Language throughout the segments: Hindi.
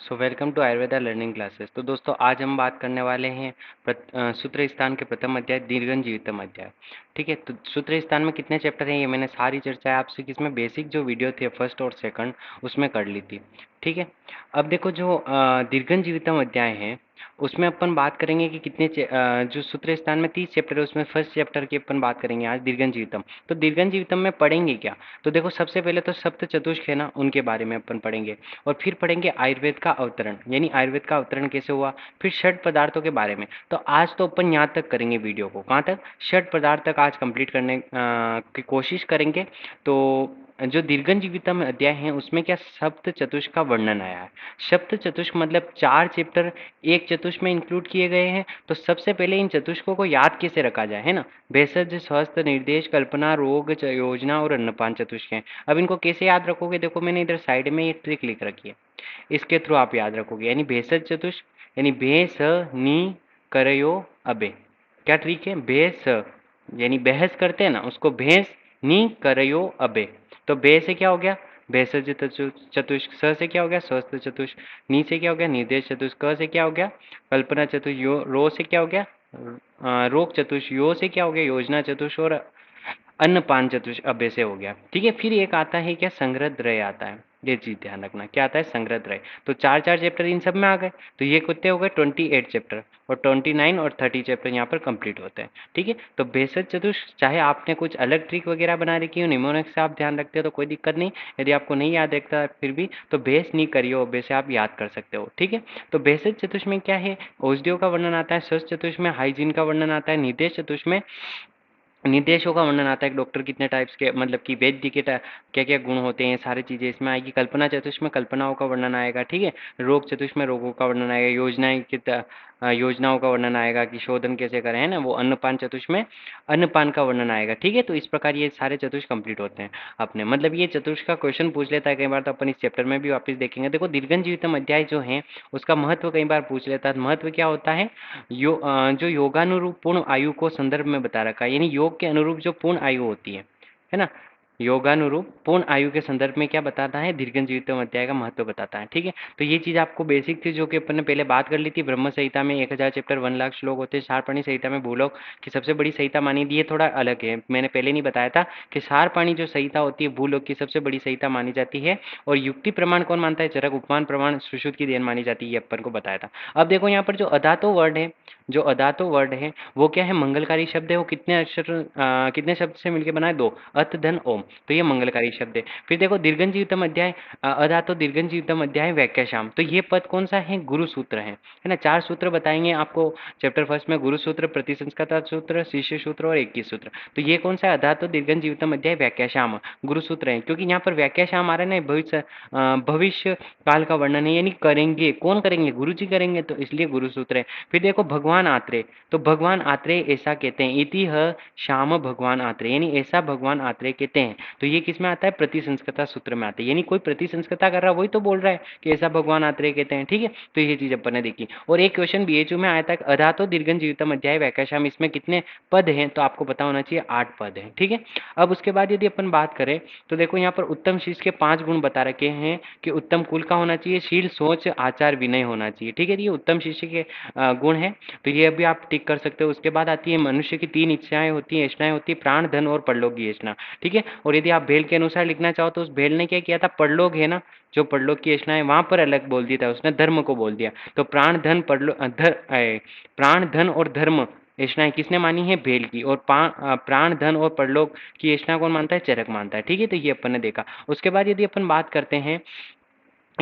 Welcome to Ayurveda learning classes. तो दोस्तों आज हम बात करने वाले हैं सूत्र स्थान के प्रथम अध्याय दीर्घन जीवितम अध्याय। ठीक है, तो सूत्र स्थान में कितने चैप्टर हैं ये मैंने सारी चर्चाएं आपसे किसमें बेसिक जो वीडियो थी फर्स्ट और सेकंड उसमें कर ली थी। ठीक है, अब देखो जो दीर्घन जीवितम अध्याय है उसमें अपन बात करेंगे कि जो सूत्र स्थान में 30 चैप्टर है उसमें फर्स्ट चैप्टर की अपन बात करेंगे आज दीर्घन जीवितम। तो दीर्घन जीवितम में पढ़ेंगे क्या? तो देखो सबसे पहले तो सप्त चतुष्क है ना, उनके बारे में अपन पढ़ेंगे और फिर पढ़ेंगे आयुर्वेद का अवतरण, यानी आयुर्वेद का अवतरण कैसे हुआ, फिर षट पदार्थों के बारे में। तो आज तो अपन यहाँ तक करेंगे वीडियो को, कहाँ तक? षट पदार्थ तक आज कंप्लीट करने की कोशिश करेंगे। तो जो दीर्घन जीवितम अध्याय है उसमें क्या सप्त चतुष्क का वर्णन आया है। सप्त चतुष्क मतलब 4 चैप्टर एक चतुष्क में इंक्लूड किए गए हैं। तो सबसे पहले इन चतुष्कों को याद कैसे रखा जाए, है ना? भेषज, स्वस्थ, निर्देश, कल्पना, रोग, योजना और अन्नपान चतुष्क हैं। अब इनको कैसे याद रखोगे? देखो मैंने इधर साइड में ये ट्रिक लिख रखी है, इसके थ्रू आप याद रखोगे। यानी भेषज चतुष्क यानी भे स नी करयो अबे। क्या ट्रिक है? भे स यानी बहस करते हैं ना, उसको भैंस नी करयो अबे। तो बे से क्या हो गया? भेषज चतुष्क। स से क्या हो गया? स्वस्थ चतुष्क। नी से क्या हो गया? निर्देश चतुष्क। क से क्या हो गया? कल्पना चतुष्क। यो रो से क्या हो गया? रोग चतुष्क। यो से क्या हो गया? योजना चतुष्क। और अन्नपान चतुष्क अभ्य से हो गया। ठीक है, फिर एक आता है क्या? संग्रहद्रय आता है। ये चीज ध्यान रखना, क्या आता है? संग्रहद्रय। तो 4 चैप्टर इन सब में आ गए। तो ये कितने हो गए? 28 चैप्टर और 29 और 30 चैप्टर यहाँ पर कंप्लीट होते हैं। ठीक है, तो भेषज चतुष्क चाहे आपने कुछ अलग ट्रिक वगैरह बना रखी हो, निमोनिक से आप ध्यान रखते हो तो कोई दिक्कत नहीं। यदि आपको नहीं याद रखता फिर भी तो भेष नहीं करियो अभ्य से आप याद कर सकते हो। ठीक है, तो भेषज चतुष्क में क्या है? औषधियों का वर्णन आता है। स्वस्थ चतुष्क में हाइजीन का वर्णन आता है। निर्देश चतुष्क में निर्देशों का वर्णन आता है कि डॉक्टर कितने टाइप्स के, मतलब कि वैद्य के क्या क्या गुण होते हैं, सारी चीजें इसमें आएगी। कल्पना चतुष्क में कल्पनाओं का वर्णन आएगा। ठीक है, रोग चतुष्क में रोगों का वर्णन आएगा। योजनाओं का वर्णन आएगा कि शोधन कैसे करें, है ना? वो अन्नपान चतुष्क में अन्नपान का वर्णन आएगा। ठीक है, तो इस प्रकार ये सारे चतुष्क कंप्लीट होते हैं अपने, मतलब ये चतुष्क का क्वेश्चन पूछ लेता है कई बार, तो अपन इस चैप्टर में भी वापस देखेंगे। देखो दीर्घन जीवितम अध्याय जो है उसका महत्व कई बार पूछ लेता है। महत्व क्या होता है? जो योगानुरूप पूर्ण आयु को संदर्भ में बता रखा है, यानी योग के अनुरूप जो पूर्ण आयु होती है ना? योगानुरूप पूर्ण आयु के संदर्भ में क्या बताता है? दीर्घन जीवितम अध्याय का महत्व बताता है। ठीक है, तो ये चीज आपको बेसिक थी जो कि अपन ने पहले बात कर ली थी। ब्रह्म संहिता में 1000 चैप्टर 1 लाख श्लोक होते हैं। सारपाणी संहिता में भूलोक की सबसे बड़ी संहिता मानी दी है, थोड़ा अलग है। मैंने पहले नहीं बताया था कि सारपाणी जो संहिता होती है भूलोक की सबसे बड़ी संहिता मानी जाती है। और युक्ति प्रमाण कौन मानता है? चरक उपमान प्रमाण सुश्रुत की देन मानी जाती है, ये अपन को बताया था। अब देखो यहाँ पर जो अधातो वर्ड है, जो अधातो वर्ड है वो क्या है? मंगलकारी शब्द है। वो कितने अक्षर कितने शब्द से मिलकर बना है? 2, अत धन ओम। तो ये मंगलकारी शब्द है। फिर देखो दीर्घन जीवितम अध्याय, अधातो दीर्घन जीवितम अध्याय व्याख्याश्याम। तो ये पद कौन सा है? गुरु सूत्र है ना? 4 सूत्र बताएंगे आपको चैप्टर फर्स्ट में। गुरु सूत्र, प्रतिसंस्कृत सूत्र, शिष्य सूत्र और 21 सूत्र। तो ये कौन सा है? अधातो दीर्घन जीवितम अध्याय व्याख्याश्याम गुरु सूत्र है, क्योंकि यहाँ पर व्याख्याश्याम आ रहा है ना, भविष्य काल का वर्णन है, यानी करेंगे। कौन करेंगे? गुरु जी करेंगे, तो इसलिए गुरु सूत्र है। फिर देखो भगवान आत्रेय, तो भगवान आत्रेय ऐसा कहते हैं, इति ह श्याम भगवान आत्रेय, यानी ऐसा भगवान आत्रेय कहते हैं। तो ये किस में आता है? प्रतिसंस्कृता सूत्र में आता है, यानी कोई प्रतिसंस्कृता कर रहा है वही तो बोल रहा है कि ऐसा भगवान आत्रेय कहते हैं। ठीक है, तो ये चीज अपन ने देखी। और एक क्वेश्चन बीएचयू में आया था, अधातो दीर्घन जीवितम अध्याय व्याख्याश्याम, इसमें कितने पद हैं? तो आपको पता होना चाहिए 8 पद हैं। ठीक है, अब उसके बाद यदि अपन बात करें तो देखो यहाँ पर उत्तम शिष्य के 5 गुण बता रखे हैं कि उत्तम कुल का होना चाहिए, शील, सोच, आचार, विनय होना चाहिए। ठीक है, ये उत्तम शिष्य के गुण है, तो ये अभी आप टिक कर सकते हो। उसके बाद आती है मनुष्य की 3 इच्छाएं होती हैं, इच्छाएं होती है, प्राण, धन और परलोक की इच्छा। ठीक है, और यदि आप भेल के अनुसार लिखना चाहो तो उस भेल ने क्या किया था? परलोक है ना, जो परलोक की इच्छा है वहां पर अलग बोल दिया था उसने, धर्म को बोल दिया। तो प्राण, धन, प्राण, धन और धर्म इच्छाएं किसने मानी है? भेल की। और प्राण, धन और परलोक की इच्छा कौन मानता है? चरक मानता है। ठीक है, तो ये अपन ने देखा। उसके बाद यदि अपन बात करते हैं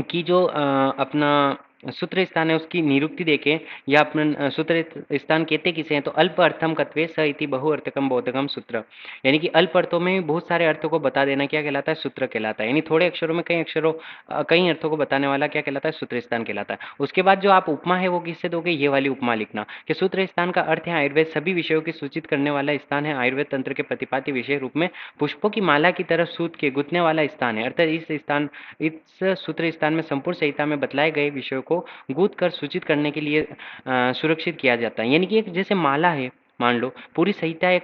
कि जो अपना सूत्र स्थान है उसकी निरुक्ति देखें, या अपन सूत्र स्थान कहते किसे हैं? तो अल्प अर्थम कत्वे स इति बहुअर्थकम बोधकम सूत्र, यानी कि अल्प अर्थों में बहुत सारे अर्थों को बता देना क्या कहलाता है? सूत्र कहलाता है। यानी थोड़े अक्षरों में कई अर्थों को बताने वाला क्या कहलाता है? सूत्र स्थान कहलाता है। उसके बाद जो आप उपमा है वो किससे दोगे? ये वाली उपमा लिखना कि सूत्र स्थान का अर्थ है आयुर्वेद सभी विषयों की सूचित करने वाला स्थान है। आयुर्वेद तंत्र के प्रतिपाद्य विषय रूप में पुष्पों की माला की तरह सूत के गुथने वाला स्थान है। अर्थात इस सूत्र स्थान में संपूर्ण संहिता में बतलाए गए विषयों को गूंथ कर सूचित करने के लिए सुरक्षित किया जाता है। यानी कि एक जैसे माला है, मान लो पूरी संहिता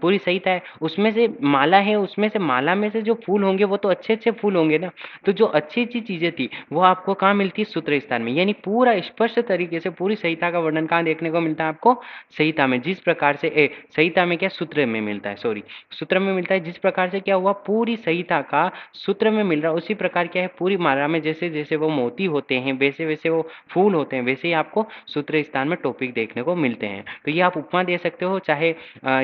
पूरी संहिता है, उसमें से माला है, उसमें से माला में से जो फूल होंगे वो तो अच्छे-अच्छे फूल होंगे ना। तो जो अच्छी-अच्छी चीज़ें थी वो आपको कहाँ मिलती है? सूत्र स्थान में। यानी पूरा स्पष्ट तरीके से पूरी संहिता का वर्णन कहाँ देखने को मिलता है आपको? संहिता में। जिस प्रकार से संहिता में क्या, सूत्र में मिलता है, सॉरी, सूत्र में मिलता है। जिस प्रकार से क्या हुआ, पूरी संहिता का सूत्र में मिल रहा है, उसी प्रकार क्या है पूरी माला में जैसे-जैसे वो मोती होते हैं, वैसे-वैसे वो फूल होते हैं, वैसे ही आपको सूत्र स्थान में टॉपिक देखने को मिलते हैं। तो ये आप उपमा दे सकते हो, चाहे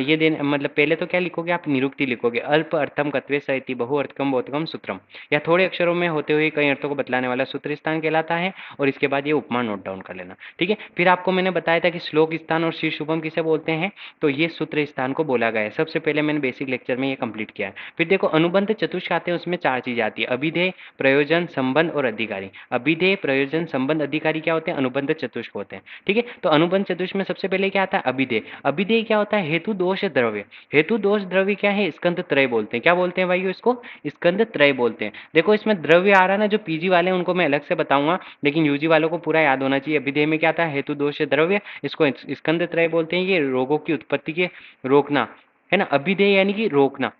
ये देन मतलब पहले तो क्या लिखोगे आप? निरुक्ति लिखोगे। अल्प अर्थम कत्वे स इति बहु अर्थकम बोधकम सूत्रम। या थोड़े अक्षरों में होते हुए कई अर्थों को बतलाने वाला सूत्र स्थान कहलाता है। और इसके बाद ये उपमा नोट डाउन कर लेना, ठीक है। फिर आपको मैंने बताया था कि श्लोक स्थान और शीर्ष उपम किसे बोलते हैं, तो ये सूत्र स्थान को बोला गया है। सबसे पहले मैंने बेसिक लेक्चर में ये कंप्लीट किया है। फिर देखो अनुबंध चतुष्क आते हैं, उसमें 4 चीज़ें आती है, अभिधेय, प्रयोजन, संबंध और अधिकारी। अभिधेय, प्रयोजन, संबंध, अधिकारी क्या होते हैं? अनुबंध चतुष्क होते हैं, ठीक है। तो अनुबंध चतुष्क में सबसे पहले क्या आता है? अभिधेय। अभिधेय क्या होता है? हेतु दोष द्रव्य। हेतु दोष द्रव्य क्या है? स्कंद त्रय बोलते हैं। क्या बोलते हैं भाई इसको? स्कंद त्रय बोलते हैं। देखो इसमें द्रव्य आ रहा है ना, जो पीजी वाले हैं उनको मैं अलग से बताऊंगा, लेकिन यूजी वालों को पूरा याद होना चाहिए। अभिधेय में क्या आता है? हेतु दोष द्रव्य, इसको स्कंद त्रय बोलते हैं। ये रोगों की उत्पत्ति के रोकना है ना। अभिधेय यानी कि रोकना,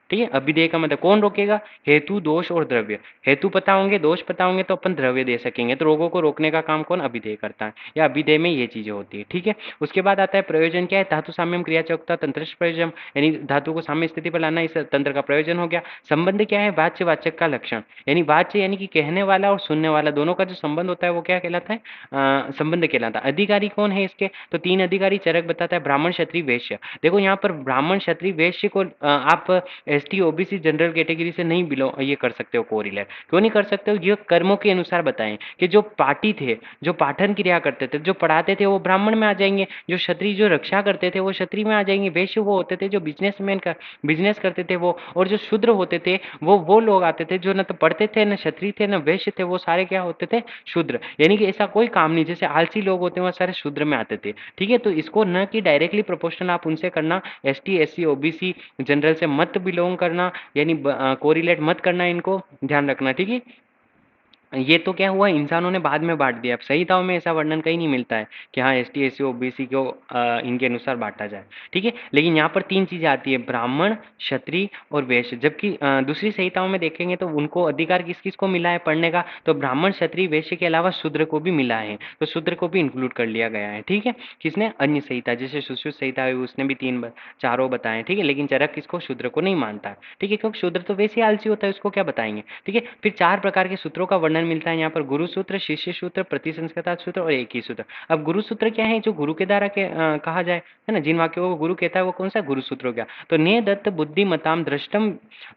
ठीक है। अभिधेय का मतलब कौन रोकेगा? हेतु, दोष और द्रव्य। हेतु पता होंगे, दोष पता होंगे तो अपन द्रव्य दे सकेंगे। तो रोगों को रोकने का काम कौन? अभिधेय करता है, या अभिधेय में ये चीजें होती है, ठीक है। उसके बाद आता है प्रयोजन। क्या है? धातु साम्यम क्रिया चौकता तंत्र प्रयोजन, यानी धातु को साम्य स्थिति पर लाना, इस तंत्र का प्रयोजन हो गया। संबंध क्या है? वाच्य वाचक का लक्षण, यानी वाच्य यानी कि कहने वाला और सुनने वाला दोनों का जो संबंध होता है वो क्या कहलाता है? संबंध कहलाता है। अधिकारी कौन है इसके? तो 3 अधिकारी चरक बताता है, ब्राह्मण, क्षत्रिय, वैश्य। देखो यहाँ पर ब्राह्मण, क्षत्रिय, वैश्य को आप एसटी ओबीसी जनरल कैटेगरी से नहीं बिलोंग ये कर सकते हो कोरिलेट। क्यों नहीं कर सकते हो? ये कर्मों के अनुसार बताएं कि जो पाठी थे, जो पाठन क्रिया करते थे, जो पढ़ाते थे वो ब्राह्मण में आ जाएंगे, जो क्षत्रिय जो रक्षा करते थे वो क्षत्रिय में आ जाएंगे, वैश्य वो होते थे जो बिजनेसमैन का बिजनेस करते थे वो, और जो शूद्र होते थे वो लोग आते थे जो न तो पढ़ते थे, न क्षत्रिय थे, न वैश्य थे, वो सारे क्या होते थे? शूद्र। यानी कि ऐसा कोई काम नहीं, जैसे आलसी लोग होते हैं वो सारे शूद्र में आते थे, ठीक है। तो इसको न कि डायरेक्टली प्रोपोर्शनल आप उनसे करना, एसटी, एससी, ओबीसी जनरल से मत बिलोंग करना, यानी कोरिलेट मत करना, इनको ध्यान रखना, ठीक है। ये तो क्या हुआ, इंसानों ने बाद में बांट दिया। अब संहिताओं में ऐसा वर्णन कहीं नहीं मिलता है कि हाँ एसटी, एससी, ओबीसी को इनके अनुसार बांटा जाए, ठीक है। लेकिन यहाँ पर 3 चीजें आती है, ब्राह्मण, क्षत्रिय और वैश्य। जबकि दूसरी संहिताओं में देखेंगे तो उनको अधिकार किस किस को मिला है पढ़ने का? तो ब्राह्मण, क्षत्रिय, वैश्य के अलावा शूद्र को भी मिला है, तो शूद्र को भी इंक्लूड कर लिया गया है, ठीक है। किसने? अन्य संहिता, जैसे सुश्रुत संहिता है उसने भी 4 बताए, ठीक है। लेकिन चरक किसको? शूद्र को नहीं मानता है, ठीक है, क्योंकि शूद्र तो वैसे ही आलसी होता है, उसको क्या बताएंगे, ठीक है। फिर 4 प्रकार के सूत्रों का वर्णन मिलता है यहाँ पर, गुरु सूत्र, शिष्य सूत्र, प्रतिसंस्कृता सूत्र और एक ही सूत्र। अब गुरु सूत्र क्या है? जो गुरु के द्वारा कहा जाए, है ना, जिन वाक्यों को गुरु कहता है वो कौन सा गुरु सूत्र हो गया? तो ने दत्त बुद्धिमताम दृष्टम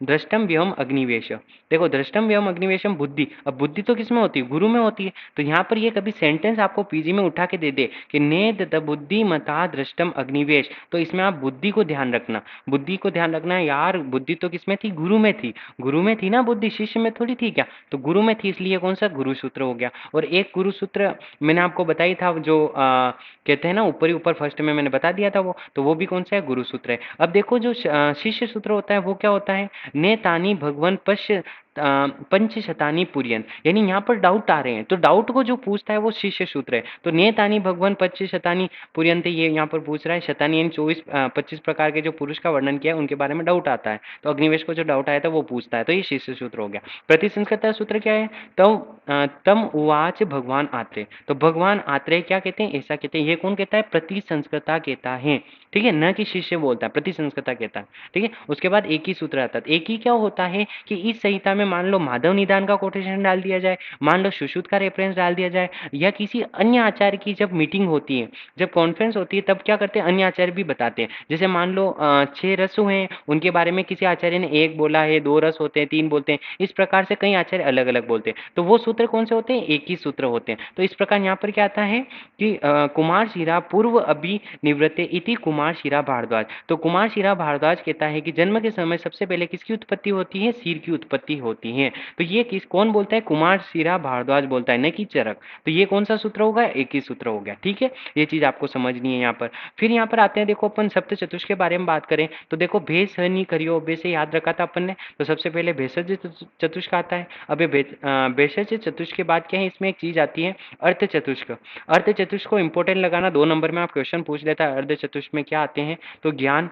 दृष्टम व्यवम अग्निवेश। देखो दृष्टम व्यवम अग्निवेशम बुद्धि, अब बुद्धि तो किसमें होती है? गुरु में होती है। तो यहाँ पर ये कभी सेंटेंस आपको पीजी में उठा के दे दे कि ने दत्त बुद्धिमता दृष्टम अग्निवेश, तो इसमें आप बुद्धि को ध्यान रखना, बुद्धि को ध्यान रखना यार। बुद्धि तो किसमें थी? गुरु में थी, गुरु में थी ना बुद्धि, शिष्य में थोड़ी थी क्या? तो गुरु में थी, इसलिए कौन सा? गुरु सूत्र हो गया। और एक गुरु सूत्र मैंने आपको बताई था, जो कहते हैं ना ऊपर ही ऊपर फर्स्ट में मैंने बता दिया था वो, तो वो भी कौन सा है? गुरु सूत्र है। अब देखो जो शिष्य सूत्र होता है वो क्या होता है? नेतानी भगवन पश्य पंचशतानी पुर्यंत, यानी यहाँ पर डाउट आ रहे हैं, तो डाउट को जो पूछता है वो शिष्य सूत्र है। तो नेतानी भगवन पंचशतानी पुर्यंत, ये यहाँ पर पूछ रहा है, शतानी यानी 25 प्रकार के जो पुरुष का वर्णन किया है उनके बारे में डाउट आता है, तो अग्निवेश को जो डाउट आया था वो पूछता है, तो ये शिष्य सूत्र हो गया। प्रतिसंस्कृत सूत्र क्या है? तो तम उवाच भगवान आत्रेय, तो भगवान आत्रेय क्या कहते हैं? ऐसा कहते हैं। ये कौन कहता है? प्रतिसंस्कृता कहता है, ठीक है, न कि शिष्य बोलता है, प्रतिसंस्कृता कहता है, ठीक है। उसके बाद एक ही सूत्र आता है। एक ही क्या होता है कि इस संहिता में मान लो माधव निदान का कोटेशन डाल दिया जाए, मान लो सुश्रुत का रेफरेंस डाल दिया जाए, या किसी अन्य आचार्य की जब मीटिंग होती है, जब कॉन्फ्रेंस होती है, तब क्या करते हैं? अन्य आचार्य भी बताते हैं। जैसे मान लो 6 रस हैं, उनके बारे में किसी आचार्य ने 1 बोला है, 2 रस होते हैं, 3 बोलते हैं, इस प्रकार से कई आचार्य अलग अलग बोलते हैं, तो वो सूत्र कौन से होते हैं? एक ही सूत्र होते हैं। तो इस प्रकार यहाँ पर क्या आता है कि कुमार शिरा पूर्व अभी निवृत्ते इति कुमार शिरा भारद्वाज। तो कुमार शिरा भारद्वाज कहता है कि जन्म के समय सबसे पहले किसकी उत्पत्ति होती है? सिर की उत्पत्ति होती होती हैं। तो ये किस कौन बोलता है? कुमार शीरा भारद्वाज बोलता है, न कि चरक। तो ये कौन सा सूत्र होगा? एक ही सूत्र हो गया। ठीक है, ये चीज आपको समझनी है यहाँ पर। फिर यहाँ पर आते हैं, देखो अपन सप्त चतुष्क के बारे में बात करें तो देखो भेष हनी करियो बे से याद रखा था अपन ने। तो सबसे पहले भेषज चतुष्क आता है। अब ये भेषज चतुष्क के बाद क्या है, इसमें एक चीज आती है अर्थ चतुष्क। अर्थ चतुष्क को इंपॉर्टेंट लगाना, 2 नंबर में आप क्वेश्चन पूछ लेता है। अर्ध चतुष्क में क्या आते हैं? तो ज्ञान,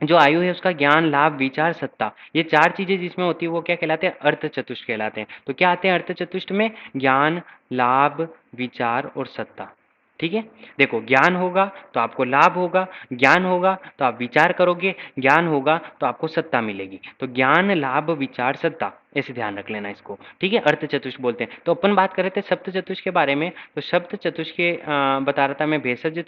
जो आयु है उसका ज्ञान, लाभ, विचार, सत्ता, ये 4 चीजें जिसमें होती है वो क्या कहलाते हैं? अर्थ चतुष्क कहलाते हैं। तो क्या आते हैं अर्थ चतुष्क में? ज्ञान, लाभ, विचार और सत्ता। ठीक है, देखो ज्ञान होगा तो आपको लाभ होगा, ज्ञान होगा तो आप विचार करोगे, ज्ञान होगा तो आपको सत्ता मिलेगी। तो ज्ञान, लाभ, विचार, सत्ता, ऐसे ध्यान रख लेना इसको। ठीक है, अर्थ चतुष्क बोलते हैं। तो अपन बात कर रहे थे सप्त चतुष्क के बारे में। तो सप्त चतुष्क के बता रहा था मैं, भेषज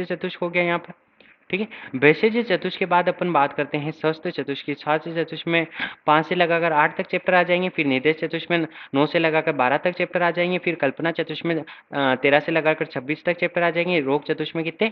चतुष्क हो गया यहाँ पर। ठीक है, वैशेज चतुष्क के बाद अपन बात करते हैं शस्त्र चतुष्क की। शास्त्र चतुष्क में 5 से लगाकर 8 तक चैप्टर आ जाएंगे। फिर निर्देश चतुष्क में 9 से लगाकर 12 तक चैप्टर आ जाएंगे। फिर कल्पना चतुष्क में 13 से लगाकर 26 तक चैप्टर आ जाएंगे। रोग चतुष्क में कितने?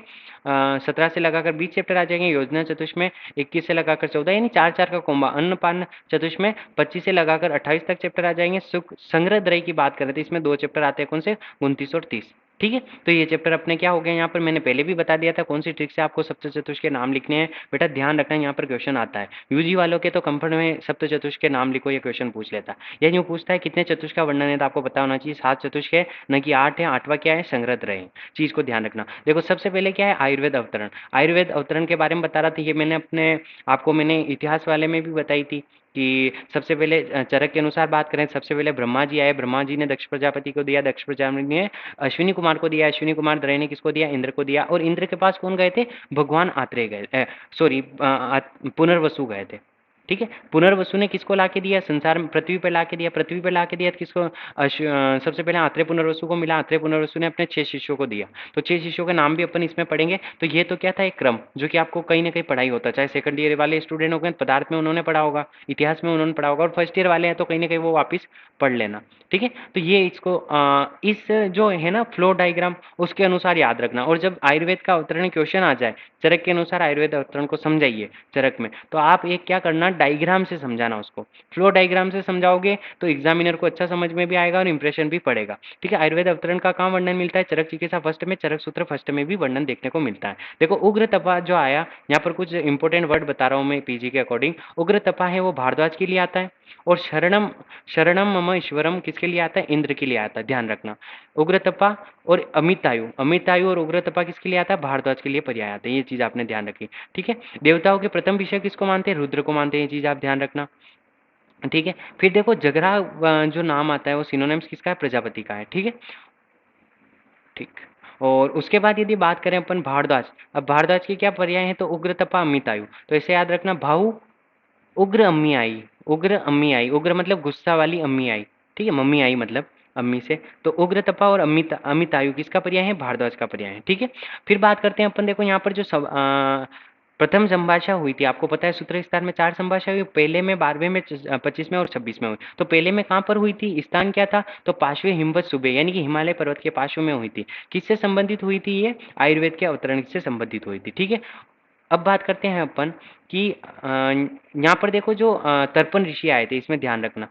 17 से लगाकर 20 चैप्टर आ जाएंगे। योजना चतुष्क में 21 से लगाकर 14, यानी 4-4 का कोम्बा। अन्नपान चतुष्क में 25 से लगाकर 28 तक चैप्टर आ जाएंगे। सुख संग्रह त्रय की बात करें तो इसमें 2 चैप्टर आते हैं, कौन से? 29 और 30। ठीक है, तो ये चैप्टर अपने क्या हो गए यहाँ पर, मैंने पहले भी बता दिया था कौन सी ट्रिक से आपको सप्त चतुष्क के नाम लिखने हैं। बेटा ध्यान रखना, यहाँ पर क्वेश्चन आता है यूजी वालों के, तो कंफर्ट में सप्त चतुष्क के नाम लिखो, ये क्वेश्चन पूछ लेता है। या यूँ पूछता है कितने चतुष्क का वर्णन है, तो आपको पता होना चाहिए 7 चतुष्क है, न कि 8 है। 8वां क्या है? संग्रह है। चीज को ध्यान रखना। देखो सबसे पहले क्या है? आयुर्वेद अवतरण। आयुर्वेद अवतरण के बारे में बता रहा था, ये मैंने अपने आपको मैंने इतिहास वाले में भी बताई थी कि सबसे पहले चरक के अनुसार बात करें, सबसे पहले ब्रह्मा जी आए। ब्रह्मा जी ने दक्ष प्रजापति को दिया, दक्ष प्रजापति ने अश्विनी कुमार को दिया, अश्विनी कुमार द्रय ने किसको दिया? इंद्र को दिया। और इंद्र के पास कौन गए थे? भगवान आत्रेय गए, सॉरी पुनर्वसु गए थे। ठीक है, पुनर्वसु ने किसको लाके दिया? संसार में पृथ्वी पर लाके दिया। पृथ्वी पर लाके दिया तो किसको? सबसे पहले आत्रेय पुनर्वसु को मिला। आत्रेय पुनर्वसु ने अपने 6 शिष्यों को दिया। तो 6 शिष्यों के नाम भी अपन इसमें पढ़ेंगे। तो ये तो क्या था? एक क्रम जो कि आपको कहीं ना कहीं पढ़ाई होता है, चाहे सेकंड ईयर वाले स्टूडेंट हो गए, पदार्थ में उन्होंने पढ़ा होगा, इतिहास में उन्होंने पढ़ा होगा, और फर्स्ट ईयर वाले हैं तो कहीं ना कहीं वो वापस पढ़ लेना। ठीक है, तो ये इसको इस जो है ना फ्लो डायग्राम, उसके अनुसार याद रखना। और जब आयुर्वेद का अवतरण क्वेश्चन आ जाए, चरक के अनुसार आयुर्वेद अवतरण को समझाइए चरक में, तो आप एक क्या करना, डायग्राम से समझाना उसको। फ्लो डायग्राम से समझाओगे तो एग्जामिनर को अच्छा समझ में भी आएगा और इंप्रेशन भी पड़ेगा। ठीक है, आयुर्वेद अवतरण का कहाँ वर्णन मिलता है? चरक चिकित्सा फर्स्ट में, चरक सूत्र फर्स्ट में भी वर्णन देखने को मिलता है। देखो उग्र तपा जो आया, यहाँ पर कुछ इंपॉर्टेंट वर्ड बता रहा हूँ मैं पीजी के अकॉर्डिंग। उग्र तपा है वो भारद्वाज के लिए आता है, और शरणम शरणम मम ईश्वरम किसके लिए आता है? इंद्र के लिए आता है, ध्यान रखना। उग्रतपा और अमितायु, अमितायु और उग्रतपा किसके लिए आता है? भारद्वाज के लिए पर्याय आते हैं। ये चीज आपने ध्यान रखी। ठीक है, देवताओं के प्रथम विषय किसको मानते हैं? रुद्र को मानते हैं, ये चीज आप ध्यान रखना। ठीक है, फिर देखो जगरा जो नाम आता है वो सिनोनिम्स किसका है? प्रजापति का है। ठीक है, ठीक। और उसके बाद यदि बात करें अपन भारद्वाज, अब भारद्वाज के क्या पर्याय हैं? तो उग्रतपा, अमितायु। तो ऐसे याद रखना, भाऊ उग्र अम्मी आई, उग्र अम्मी आई, उग्र मतलब गुस्सा वाली अम्मी आई। ठीक है, मम्मी आई मतलब अम्मी से। तो उग्र तपा और अमितायु किसका पर्याय है? भारद्वाज का पर्याय है। ठीक है, फिर बात करते हैं अपन, देखो यहाँ पर जो प्रथम संभाषा हुई थी, आपको पता है सूत्र विस्तार में 4 संभाषा हुई, पहले में, 12वें में, 25 में और 26 में हुई। तो पहले में कहाँ पर हुई थी? स्थान क्या था? तो पार्श्व हिमवत सूबे, यानी कि हिमालय पर्वत के पार्श्व में हुई थी। किससे संबंधित हुई थी ये? आयुर्वेद के अवतरण से संबंधित हुई थी। ठीक है, अब बात करते हैं अपन कि यहाँ पर देखो जो तर्पण ऋषि आए थे, इसमें ध्यान रखना।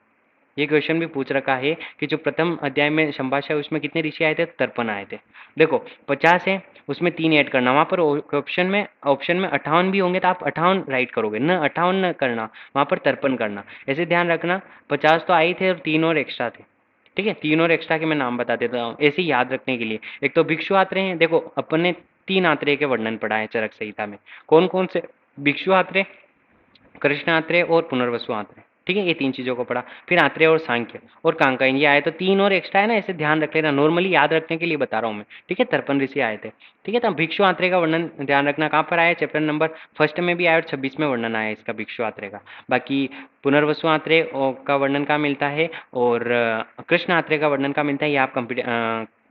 ये क्वेश्चन भी पूछ रखा है कि जो प्रथम अध्याय में संभाषा है उसमें कितने ऋषि आए थे? तर्पण आए थे। देखो 50 है, उसमें 3 ऐड करना। वहाँ पर ऑप्शन में 58 भी होंगे तो आप 58 राइट करोगे, न 58 न करना, वहाँ पर तर्पण करना। ऐसे ध्यान रखना, 50 तो आए थे और 3 और एक्स्ट्रा थे। ठीक है, 3 और एक्स्ट्रा के मैं नाम बता देता हूँ ऐसे ही याद रखने के लिए। एक तो भिक्षु आत्रेय हैं, देखो अपन ने 3 आत्रेय के वर्णन पढ़ा है चरक संहिता में। कौन कौन से? भिक्षु आत्रेय, कृष्ण आत्रेय और पुनर्वसु आत्रेय। ठीक है, ये 3 चीजों को पढ़ा। फिर आत्रेय और सांख्य और कांकायन ये आए, तो 3 और एक्स्ट्रा है ना, ऐसे ध्यान रख लेना, नॉर्मली याद रखने के लिए बता रहा हूँ मैं। ठीक है, तर्पण ऋषि आए थे। ठीक है, तो भिक्षु आत्रेय का वर्णन ध्यान रखना, कहाँ पर आया? चैप्टर नंबर फर्स्ट में भी आया और 26 में वर्णन आया इसका, भिक्षु आत्रेय का। बाकी पुनर्वसु आत्रेय का वर्णन कहाँ मिलता है, और कृष्ण आत्रेय का वर्णन कहाँ मिलता है, ये आप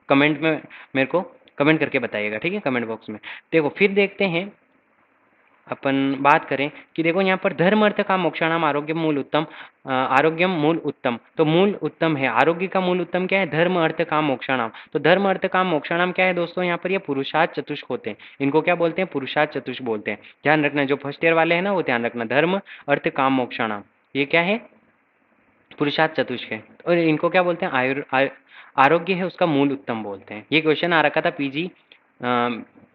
कमेंट में मेरे को कमेंट करके बताइएगा। ठीक है, कमेंट बॉक्स में। देखो फिर देखते हैं अपन बात करें कि देखो यहाँ पर धर्म अर्थ का मोक्षाणाम आरोग्य मूल उत्तम, आरोग्यम मूल उत्तम। तो मूल उत्तम है, आरोग्य का मूल उत्तम क्या है? धर्म अर्थ काम मोक्षाणाम। तो धर्म अर्थ काम मोक्षाणाम क्या है दोस्तों? यहाँ पर ये पुरुषार्थ चतुष्क होते हैं, इनको क्या बोलते हैं? पुरुषार्थ चतुष्क बोलते हैं। ध्यान रखना, जो फर्स्ट ईयर वाले हैं ना वो ध्यान रखना, धर्म अर्थ काम मोक्षाणाम, ये क्या है? पुरुषार्थ चतुष्क है और इनको क्या बोलते हैं आरोग्य है उसका मूल उत्तम बोलते हैं। ये क्वेश्चन आ रखा था पीजी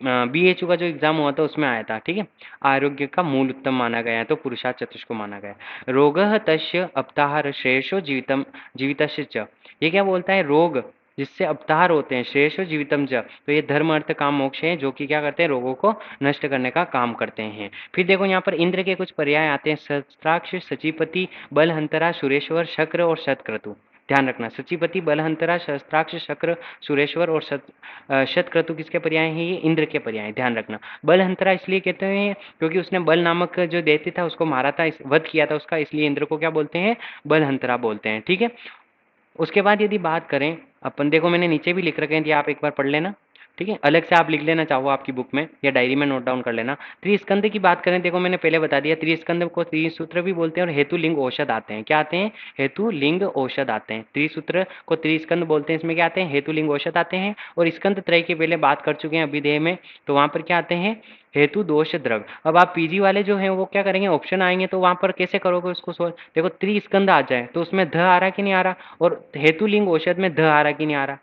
बीएचयू का जो एग्जाम हुआ था उसमें आया था। ठीक है, आरोग्य का मूल उत्तम माना गया है तो पुरुषार्थ चतुष्क माना गया है। रोगः तस्य अपताहर श्रेयसो जीवितम जीवितस्य च, ये क्या बोलता है, रोग जिससे अवतार होते हैं, श्रेयसो जीवितम च, तो ये धर्म अर्थ काम मोक्ष है जो कि क्या करते हैं, रोगों को नष्ट करने का काम करते हैं। फिर देखो यहाँ पर इंद्र के कुछ पर्याय आते हैं, सहस्त्राक्ष, सचिपति, बलहंतरा, सुरेश्वर, शक्र और शतक्रतु। ध्यान रखना, सचिपति, बलहंतरा, सहस्त्राक्ष, शक्र, सुरेश्वर और शतक्रतु किसके पर्याय हैं, ये इंद्र के पर्याय हैं। ध्यान रखना, बलहंतरा इसलिए कहते हैं क्योंकि उसने बल नामक जो दैत्य था उसको मारा था, वध किया था उसका, इसलिए इंद्र को क्या बोलते हैं, बलहंतरा बोलते हैं। ठीक है, उसके बाद यदि बात करें अपन, देखो मैंने नीचे भी लिख रखे हैं, आप एक बार पढ़ लेना। ठीक है, अलग से आप लिख लेना चाहो आपकी बुक में या डायरी में नोट डाउन कर लेना। त्रिस्कंद की बात करें, देखो मैंने पहले बता दिया, त्रिस्कंद को त्रिसूत्र भी बोलते हैं और हेतु लिंग औषध आते हैं। क्या आते हैं, हेतु लिंग औषध आते हैं। त्रिसूत्र को त्रिस्कंद बोलते हैं, इसमें क्या आते हैं, हेतु लिंग औषध आते हैं। और स्कंद त्रय के पहले बात कर चुके हैं अभिधेय में, तो वहां पर क्या आते हैं, हेतु दोष द्रव। अब आप पीजी वाले जो हैं वो क्या करेंगे, ऑप्शन आएंगे तो वहां पर कैसे करोगे उसको सोल्व। देखो त्रिस्कंद आ जाए तो उसमें ध आ रहा कि नहीं आ रहा, और हेतु लिंग औषध में ध आ रहा कि नहीं आ रहा।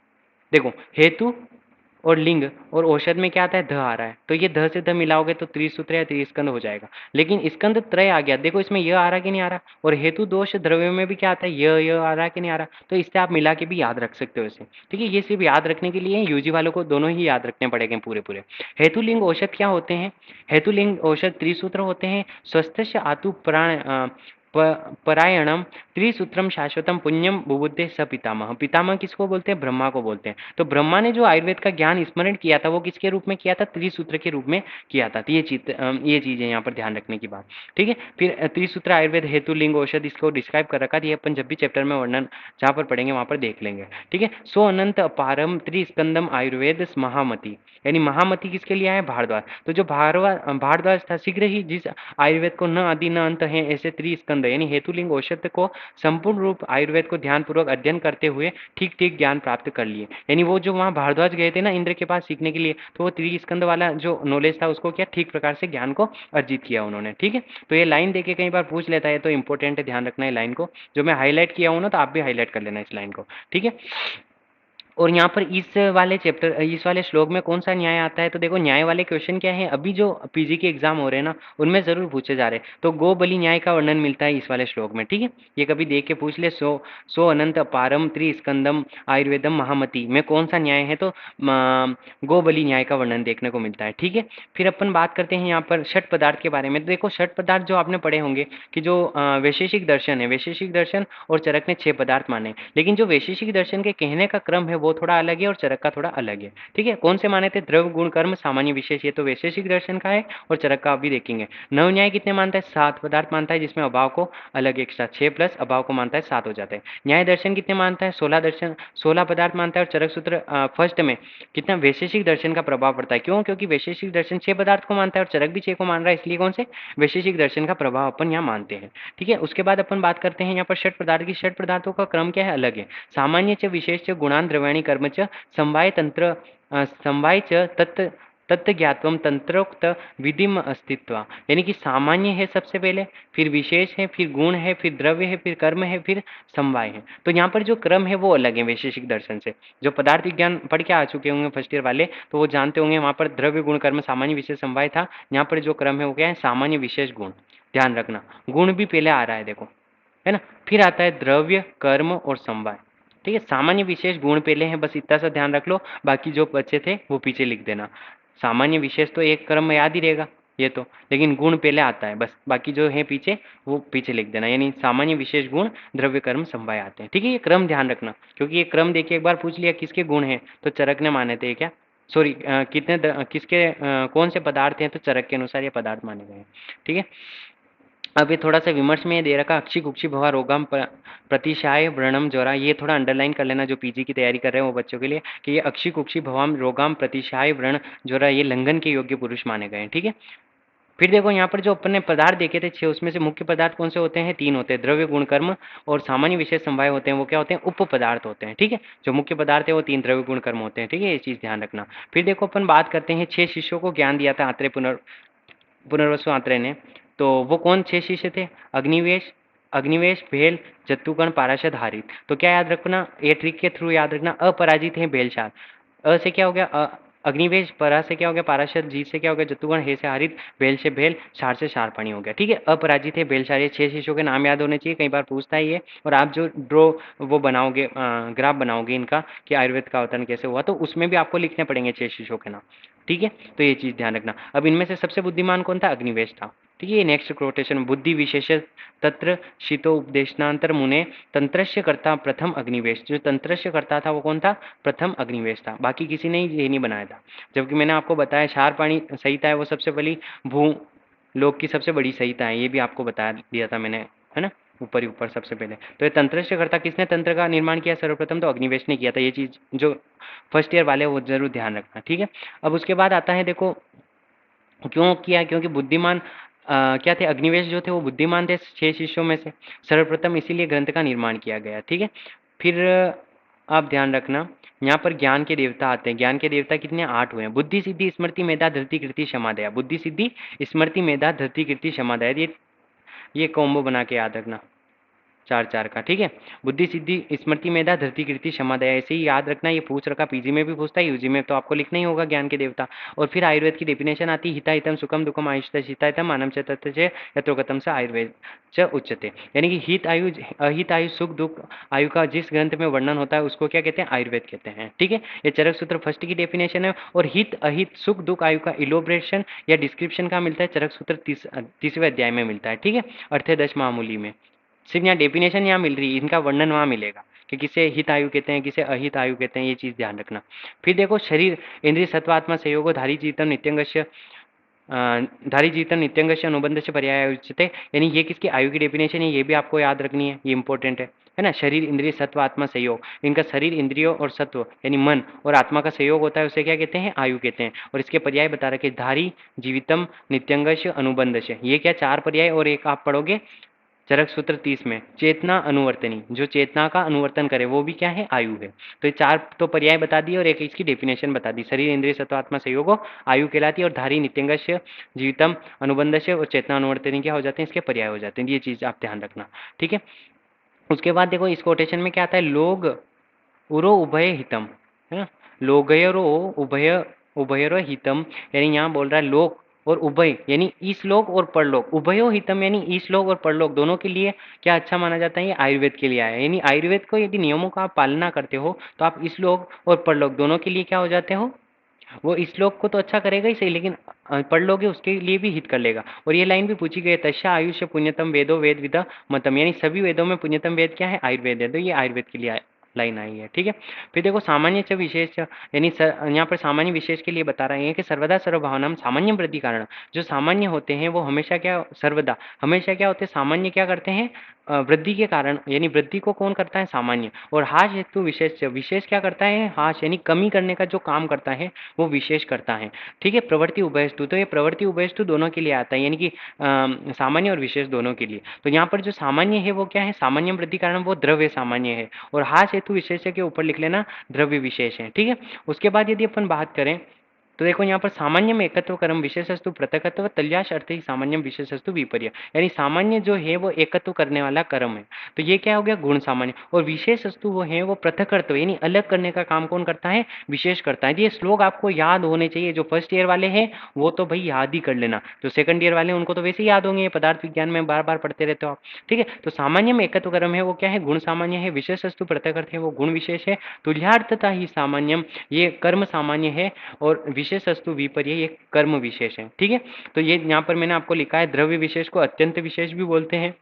देखो हेतु और लिंग और औषध में क्या आता है, ध आ रहा है, तो ये ध से ध मिलाओगे तो त्रिसूत्र या त्रिस्कंद हो जाएगा। लेकिन स्कंद त्रय आ गया, देखो इसमें यह आ रहा कि नहीं आ रहा, और हेतु दोष द्रव्य में भी क्या आता है, यह आ रहा कि नहीं आ रहा, तो इससे आप मिला के भी याद रख सकते हो इसे। ठीक है, ये सिर्फ याद रखने के लिए, यूजी वालों को दोनों ही याद रखने पड़ेंगे पूरे पूरे। हेतु लिंग औषध क्या होते हैं, हेतु लिंग औषध त्रिसूत्र होते हैं। स्वस्थ आतु प्राण परायणम त्रिसूत्रम शाश्वतम पुण्यम बुबुद्धे स पितामह। पितामह किसको बोलते हैं, ब्रह्मा को बोलते हैं। तो ब्रह्मा ने जो आयुर्वेद का ज्ञान स्मरण किया था वो किसके रूप में किया था, त्रिसूत्र के रूप में किया था। तो ये चीज है यहाँ पर ध्यान रखने की बात। ठीक है, फिर त्रिसूत्र आयुर्वेद हेतु लिंग औषध इसको डिस्क्राइब कर रखा था, ये अपन जब भी चैप्टर में वर्णन जहाँ पर पढ़ेंगे वहां पर देख लेंगे। ठीक है, सो अनंत अपारम त्रिस्कंदम आयुर्वेद महामति, यानी महामति किसके लिए है, भारद्वाज। तो जो भारद्वाज था, शीघ्र ही जिस आयुर्वेद को न आदि न अंत है ऐसे त्रिस्कंद यानी हेतुलिंग औषध को संपूर्ण रूप आयुर्वेद को ध्यानपूर्वक अध्ययन करते हुए ठीक ठीक ज्ञान प्राप्त कर लिए। यानी वो जो वहाँ भारद्वाज गए थे ना इंद्र के पास सीखने के लिए, तो वो त्रिस्कंद वाला जो नॉलेज था उसको क्या ठीक प्रकार से ज्ञान को अर्जित किया उन्होंने। ठीक है, तो ये लाइन देके कई बार पूछ लेता है, तो इंपॉर्टेंट है, ध्यान रखना है लाइन को, जो मैं हाईलाइट किया हूँ ना, तो आप भी हाईलाइट कर लेना इस लाइन को। ठीक है, और यहाँ पर इस वाले श्लोक में कौन सा न्याय आता है, तो देखो न्याय वाले क्वेश्चन क्या है, अभी जो पीजी के एग्जाम हो रहे हैं ना उनमें जरूर पूछे जा रहे हैं। तो गो बलि न्याय का वर्णन मिलता है इस वाले श्लोक में। ठीक है, ये कभी देख के पूछ ले, सो अनंत अपारम त्रिस्कंदम आयुर्वेदम महामति में कौन सा न्याय है, तो गो बलि न्याय का वर्णन देखने को मिलता है। ठीक है, फिर अपन बात करते हैं यहाँ पर षट पदार्थ के बारे में। तो देखो षट पदार्थ जो आपने पढ़े होंगे कि जो वैशेषिक दर्शन है, वैशेषिक दर्शन और चरक ने 6 पदार्थ माने, लेकिन जो वैशेषिक दर्शन के कहने का क्रम है वो थोड़ा अलग है और चरक का थोड़ा अलग है। ठीक है, कौन से माने थे, द्रव्य गुण कर्म सामान्य विशेष, ये तो वैशेषिक दर्शन का है, और चरक का अभी देखेंगे। नव न्याय कितने मानता है, 7 पदार्थ मानता है, जिसमें अभाव को अलग एक्स्ट्रा 6 प्लस अभाव को मानता है 7 हो जाता है। न्याय दर्शन कितने मानता है, 16 पदार्थ मानता है, और चरक सूत्र फर्स्ट में कितना वैशेषिक दर्शन का प्रभाव पड़ता है। क्यों, क्योंकि वैशेषिक दर्शन 6 पदार्थ को मानता है और चरक भी 6 को मान रहा है, इसलिए कौन से वैशेषिक दर्शन का प्रभाव अपन यहाँ मानते हैं। ठीक है, उसके बाद अपन बात करते हैं यहाँ पर षट पदार्थ की। षट पदार्थों का क्रम क्या है, अलग है। सामान्य च विशेष च गुणान द्रव्याणि कर्म च समवाय तंत्र समवाय च तत्व ज्ञातवम तंत्रोक्त विधिम अस्तित्व, यानी कि सामान्य है सबसे पहले, फिर विशेष है, फिर गुण है, फिर द्रव्य है, फिर कर्म है, फिर समवाय है। तो यहाँ पर जो क्रम है वो अलग है वैशेषिक दर्शन से। जो पदार्थ विज्ञान पढ़ के आ चुके होंगे फर्स्ट ईयर वाले तो वो जानते होंगे वहाँ पर द्रव्य गुण कर्म सामान्य विशेष समवाय था। यहाँ पर जो क्रम है वो क्या है, सामान्य विशेष गुण। ध्यान रखना, गुण भी पहले आ रहा है, देखो है ना, फिर आता है द्रव्य कर्म और समवाय। ठीक है, सामान्य विशेष गुण पहले हैं, बस इतना सा ध्यान रख लो, बाकी जो बचे थे वो पीछे लिख देना। सामान्य विशेष तो एक क्रम में याद ही रहेगा ये तो, लेकिन गुण पहले आता है, बस बाकी जो है पीछे वो पीछे लिख देना, यानी सामान्य विशेष गुण द्रव्य कर्म समवाय आते हैं। ठीक है, ये क्रम ध्यान रखना, क्योंकि ये क्रम देखिए एक बार पूछ लिया किसके गुण हैं, तो चरक ने माने थे क्या, सॉरी किसके कौन से पदार्थ हैं, तो चरक के अनुसार ये पदार्थ माने गए हैं। ठीक है, अब ये थोड़ा सा विमर्श में दे रखा, अक्षी कुक्षी भवा रोगम प्रतिशाय व्रणम ज्वरा, ये थोड़ा अंडरलाइन कर लेना जो पीजी की तैयारी कर रहे हैं वो बच्चों के लिए, कि ये अक्षी कुक्षी भवाम रोगाम प्रतिशाय व्रण ज्वरा ये लंघन के योग्य पुरुष माने गए हैं। ठीक है, फिर देखो यहाँ पर जो अपन ने पदार्थ देखे थे 6, उसमें से मुख्य पदार्थ कौन से होते हैं, 3 होते हैं, द्रव्य गुण कर्म और सामान्य विशेष समवाय होते हैं, वो क्या होते हैं, उप पदार्थ होते हैं। ठीक है, जो मुख्य पदार्थ है वो 3 द्रव्य गुण कर्म होते हैं। ठीक है, ये चीज ध्यान रखना। फिर देखो अपन बात करते हैं 6 शिष्यों को ज्ञान दिया था आत्रेय पुनर्वसु आत्रेय ने, तो वो कौन 6 शिष्य थे, अग्निवेश, अग्निवेश भेल जत्तुगण पाराशर हारित। तो क्या याद रखना, ये ट्रिक के थ्रू याद रखना, अपराजित है भेल क्षार। अ से क्या हो गया अग्निवेश, परा से क्या हो गया पाराशर, जी से क्या हो गया जत्तुगण, हे से हारित, भेल से भेल, क्षार से क्षार पानी हो गया। ठीक है, अपराजित है भेल क्षार, ये 6 शिष्यों के नाम याद होने चाहिए, कई बार पूछता है ये। और आप जो ड्रॉ वो बनाओगे ग्राफ बनाओगे इनका कि आयुर्वेद का अवतरण कैसे हुआ, तो उसमें भी आपको लिखने पड़ेंगे 6 शिष्यों के नाम। ठीक है, तो ये चीज़ ध्यान रखना। अब इनमें से सबसे बुद्धिमान कौन था, अग्निवेश था। ठीक है, नेक्स्ट कोटेशन, बुद्धि विशेष तत्र शितो उपदेशनांतर मुने तंत्रस्य कर्ता प्रथम अग्निवेश। जो तंत्रस्य करता था वो कौन था, प्रथम अग्निवेश था, बाकी किसी ने ये नहीं बनाया था। जबकि मैंने आपको बताया क्षार पाणी संहिता है वो सबसे बड़ी भू लोक की सबसे बड़ी संहिता है, ये भी आपको बता दिया था मैंने, है ना, ऊपर ही ऊपर सबसे पहले। तो ये तंत्रस्य कर्ता किसने तंत्र का निर्माण किया, सर्वप्रथम तो अग्निवेश ने किया था। ये चीज जो फर्स्ट ईयर वाले वो जरूर ध्यान रखना। ठीक है, अब उसके बाद आता है, देखो क्यों किया, क्योंकि बुद्धिमान क्या थे, अग्निवेश जो थे वो बुद्धिमान थे 6 शिष्यों में से, सर्वप्रथम इसीलिए ग्रंथ का निर्माण किया गया। ठीक है, फिर आप ध्यान रखना, यहाँ पर ज्ञान के देवता आते हैं। ज्ञान के देवता कितने, 8 हुए हैं। बुद्धि सिद्धि स्मृति मेधा धृति कीर्ति क्षमा दया। बुद्धि सिद्धि स्मृति मेधा धृति कीर्ति क्षमा दया, ये कॉम्बो बना के याद रखना, 4-4 का। ठीक है, बुद्धि सिद्धि स्मृति मेधा धृति कीर्ति क्षमा दया, ऐसे ही याद रखना। ये पूछ रखा, पीजी में भी पूछता है, यूजी में तो आपको लिखना ही होगा ज्ञान के देवता। और फिर आयुर्वेद की डेफिनेशन आती है, हिता हितम सुखम दुखम आयुष हिताहितम मानम च तत् च यत्रोगतम से आयुर्वेद च उच्यते। यानी कि हित आयु अहित आयु सुख दुख आयु का जिस ग्रंथ में वर्णन होता है उसको क्या कहते हैं, आयुर्वेद कहते हैं। ठीक है, ये चरक सूत्र फर्स्ट की डेफिनेशन है। और हित अहित सुख दुख आयु का इलोब्रेशन या डिस्क्रिप्शन का मिलता है चरक सूत्र 30वें अध्याय में मिलता है। ठीक है, अर्थदश मामूली में सिर्फ यहाँ डेफिनेशन यहाँ मिल रही है, इनका वर्णन वहाँ मिलेगा कि किसे हित आयु कहते हैं, किसे अहित आयु कहते हैं, ये चीज़ ध्यान रखना। फिर देखो, शरीर इंद्रिय सत्वात्मा सहयोगो धारी जीतम नित्यंगस्य धारी जीतम नित्यंगस्य अनुबंध से पर्याय उच्यते। यानी ये किसकी आयु की डेफिनेशन है, ये भी आपको याद रखनी है, ये इंपॉर्टेंट है ना। शरीर इंद्रिय सत्व आत्मा संयोग, इनका शरीर इंद्रियों और सत्व यानी मन और आत्मा का सहयोग होता है, उसे क्या कहते हैं, आयु कहते हैं। और इसके पर्याय बता रखे, धारी जीवितम नित्यंगस्य अनुबंध से, ये क्या 4 पर्याय, और एक आप पढ़ोगे चरक सूत्र 30 में, चेतना अनुवर्तनी, जो चेतना का अनुवर्तन करे वो भी क्या है, आयु है। तो ये 4 तो पर्याय बता दिए और एक इसकी डेफिनेशन बता दी। शरीर इंद्रिय सत्वात्मा संयोगो आयु कहलाती है, और धारी नित्यंगस्य जीवितम अनुबंधस्य और चेतना अनुवर्तनी क्या हो जाते हैं, इसके पर्याय हो जाते हैं। ये चीज आप ध्यान रखना। ठीक है, उसके बाद देखो इस कोटेशन में क्या आता है, लोग उरो उभय हितम, है ना, लोगयरो उभय उभयरो हितम। यानी यहाँ बोल रहा है लोक और उभय यानी ईसलोक और परलोक, उभयो हितम यानी ईसलोक और परलोक दोनों के लिए क्या अच्छा माना जाता है, ये आयुर्वेद के लिए आया है। यानी आयुर्वेद को यदि नियमों का आप पालना करते हो तो आप ईसलोक और परलोक दोनों के लिए क्या हो जाते हो, वो ईसलोक को तो अच्छा करेगा ही सही, लेकिन पढ़ लोगे उसके लिए भी हित कर लेगा। और ये लाइन भी पूछी गई है, तस्या आयुष्य पुण्यतम वेदो वेद विदा मतम, यानी सभी वेदों में पुण्यतम वेद क्या है, आयुर्वेद है। तो ये आयुर्वेद के लिए लाइन आई है। ठीक है, फिर देखो सामान्य च विशेष यानी यहाँ पर सामान्य विशेष के लिए बता रहे हैं कि सर्वदा सर्वभावनाम सामान्य वृद्धि कारण, जो सामान्य होते हैं वो हमेशा क्या, सर्वदा हमेशा क्या होते हैं, सामान्य क्या करते हैं, वृद्धि के कारण, यानी वृद्धि को कौन करता है, सामान्य। और हास हेतु विशेष, विशेष क्या करता है, हास यानी कमी करने का जो काम करता है वो विशेष करता है। ठीक है, प्रवृत्ति उभयस्तु, तो ये प्रवृत्ति उभयस्तु दोनों के लिए आता है, यानी कि सामान्य और विशेष दोनों के लिए। तो यहाँ पर जो सामान्य है वो क्या है, सामान्य वृद्धि कारण वो द्रव्य सामान्य है, और हास हेतु विशेष के ऊपर लिख लेना द्रव्य विशेष है। ठीक है, उसके बाद यदि अपन बात करें तो देखो यहाँ पर सामान्य में एकत्व कर्म विशेषस्तु पृथकत्व तल्याश अर्थ ही सामान्य विशेषस्तु विपर्य, यानी सामान्य जो है वो एकत्व करने वाला कर्म है। तो ये क्या हो गया, गुण सामान्य, और विशेषस्तु वो है वो पृथकत्व यानी अलग करने का काम कौन करता है, विशेष करता है। ये श्लोक आपको याद होने चाहिए, जो फर्स्ट ईयर वाले हैं वो तो भाई याद ही कर लेना, जो सेकंड ईयर वाले हैं उनको तो वैसे ही याद होंगे, पदार्थ विज्ञान में बार बार पढ़ते रहते हो आप। ठीक है, तो सामान्य में एकत्व कर्म है वो क्या है, गुण सामान्य है, विशेषस्तु पृथक है वो गुण विशेष है, तुल्यार्थता ही सामान्यम ये कर्म सामान्य है, और विशेषस्तु विपर्य ये कर्म विशेष है। ठीक है, तो ये यहाँ पर मैंने आपको लिखा है, द्रव्य विशेष को अत्यंत विशेष भी बोलते हैं,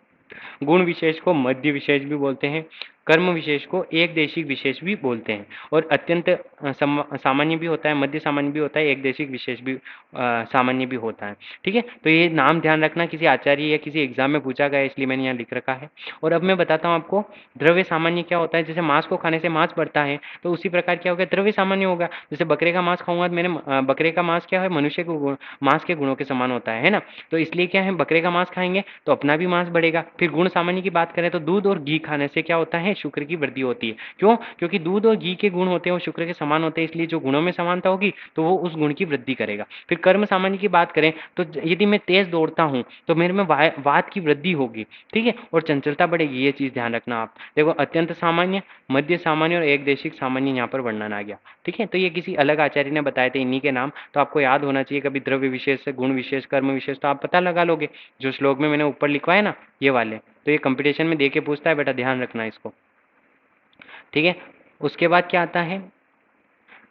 गुण विशेष को मध्य विशेष भी बोलते हैं, कर्म विशेष को एक देशिक विशेष भी बोलते हैं, और अत्यंत सामान्य भी होता है, मध्य सामान्य भी होता है, एक देशिक विशेष भी सामान्य भी होता है। ठीक है, तो ये नाम ध्यान रखना, किसी आचार्य या किसी एग्जाम में पूछा गया इसलिए मैंने यहाँ लिख रखा है। और अब मैं बताता हूँ आपको द्रव्य सामान्य क्या होता है। जैसे मांस को खाने से मांस बढ़ता है, तो उसी प्रकार क्या होगा, द्रव्य सामान्य होगा। जैसे बकरे का मांस खाऊंगा तो मैंने बकरे का मांस क्या है, मनुष्य के मांस के गुणों के समान होता है ना, तो इसलिए क्या है, बकरे का मांस खाएंगे तो अपना भी मांस बढ़ेगा। फिर गुण सामान्य की बात करें तो दूध और घी खाने से क्या होता है, है, शुक्र की वृद्धि होती है। क्यों? क्योंकि दूध और घी के गुण होते हैं वो शुक्र के समान होते हैं, इसलिए जो गुणों में समानता होगी तो वो उस गुण की वृद्धि करेगा। फिर कर्म सामान्य की बात करें तो यदि मैं तेज दौड़ता हूँ तो मेरे में वात की वृद्धि होगी, ठीक है, और चंचलता बढ़ेगी। ये चीज ध्यान रखना आप। देखो, अत्यंत सामान्य, मध्य सामान्य और एक देशिक सामान्य यहाँ पर वर्णन आ गया, ठीक है। तो ये किसी अलग आचार्य ने बताए थे इन्हीं के नाम, तो आपको याद होना चाहिए। कभी द्रव्य विशेष, गुण विशेष, कर्म विशेष, तो आप पता लगा लोगे। जो श्लोक में मैंने ऊपर लिखवाया है ना, ये वाले, तो ये कंपटीशन में दे के पूछता है बेटा, ध्यान रखना इसको, ठीक है। उसके बाद क्या आता है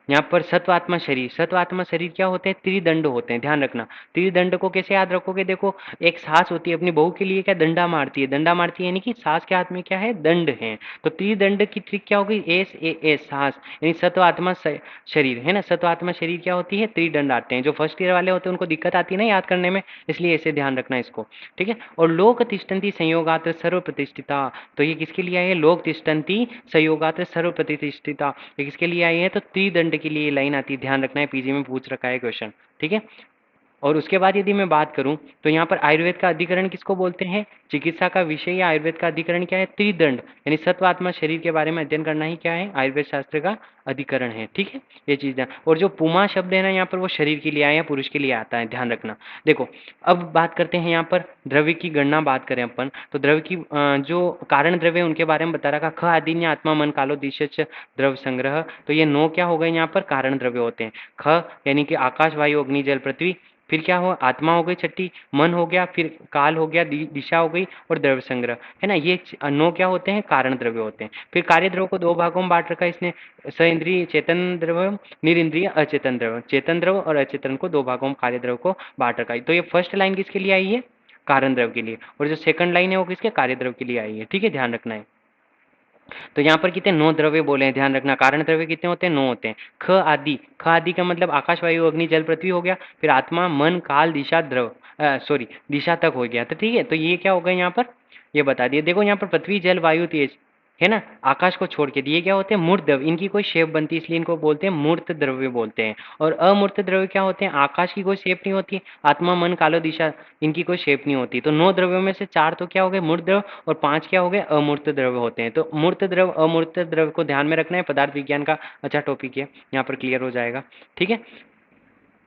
यहाँ पर? सत्वात्मा शरीर। सत्वात्मा शरीर क्या होते हैं? त्रिदंड होते हैं, ध्यान रखना। त्रिदंड को कैसे याद रखोगे? देखो, एक सास होती है, अपनी बहू के लिए क्या डंडा मारती है, डंडा मारती है, यानी कि सास के हाथ में क्या है? दंड है। तो त्रिदंड की ट्रिक क्या होगी? एस ए एस, सास, यानी सत्वात्मा शरीर है ना। सत्वात्मा शरीर क्या होती है? त्रिदंड आते हैं। जो फर्स्ट ईयर वाले होते हैं उनको दिक्कत आती है ना याद करने में, इसलिए ऐसे ध्यान रखना इसको, ठीक है। और लोक तिष्ठन्ति संयोगात्र सर्व प्रतिष्ठिता, तो ये किसके लिए आई है? लोक तिष्ठन्ति संयोगात्र सर्व प्रतिष्ठिता, ये किसके लिए आई है? तो त्रिदंड के लिए लाइन आती है, ध्यान रखना है, पीजी में पूछ रखा है क्वेश्चन, ठीक है। और उसके बाद यदि मैं बात करूं तो यहाँ पर आयुर्वेद का अधिकरण किसको बोलते हैं? चिकित्सा का विषय या आयुर्वेद का अधिकरण क्या है? त्रिदंड, यानी सत्वात्मा शरीर के बारे में अध्ययन करना ही क्या है? आयुर्वेद शास्त्र का अधिकरण है, ठीक है। ये चीज है। और जो पुमा शब्द है ना यहाँ पर, वो शरीर के लिए आया है, पुरुष के लिए आता है, ध्यान रखना। देखो, अब बात करते हैं यहाँ पर द्रव्य की गणना बात करें अपन, तो द्रव्य की जो कारण द्रव्य उनके बारे में बता रखा। ख आदि आत्मा मन कालो दिशच द्रव्य संग्रह, तो ये 9 क्या हो गए यहाँ पर? कारण द्रव्य होते हैं। ख यानी कि आकाश, वायु, अग्नि, जल, पृथ्वी, फिर क्या हुआ? आत्मा हो गई छठी, मन हो गया, फिर काल हो गया, दिशा हो गई, और द्रव्य संग्रह, है ना। ये 9 क्या होते हैं? कारण द्रव्य होते हैं। फिर कार्य द्रव्य को 2 भागों में बांट रखा है इसने, स इंद्रिय चेतन द्रव्य, निरिंद्रिय अचेतन द्रव्य। चेतन द्रव्य और अचेतन को 2 भागों में कार्य द्रव्य को बांट रखा है। तो ये फर्स्ट लाइन किसके लिए आई है? कारण द्रव्य के लिए। और जो सेकंड लाइन है वो किसके? कार्य द्रव्य के लिए आई है, ठीक है, ध्यान रखना है। तो यहाँ पर कितने? 9 द्रव्य बोले हैं, ध्यान रखना। कारण द्रव्य कितने होते हैं? 9 होते हैं। ख आदि, ख आदि का मतलब आकाश, वायु, अग्नि, जल, पृथ्वी हो गया। फिर आत्मा, मन, काल, दिशा, सॉरी, दिशा तक हो गया, तो ठीक है। तो ये क्या हो गया यहाँ पर? ये बता दिए। देखो यहाँ पर पृथ्वी, जल, वायु, तेज, है ना, आकाश को छोड़ के दिए क्या होते हैं? मूर्त द्रव्य। इनकी कोई शेप बनती है, इसलिए इनको बोलते हैं मूर्त द्रव्य बोलते हैं। और अमूर्त द्रव्य क्या होते हैं? आकाश की कोई शेप नहीं होती, आत्मा, मन, कालो, दिशा, इनकी कोई शेप नहीं होती। तो 9 द्रव्यों में से 4 तो क्या हो गए? मूर्त द्रव्य, और 5 क्या हो गए? अमूर्त द्रव्य होते हैं। तो मूर्त द्रव्य, अमूर्त द्रव्य को ध्यान में रखना है, पदार्थ विज्ञान का अच्छा टॉपिक है, यहाँ पर क्लियर हो जाएगा, ठीक है।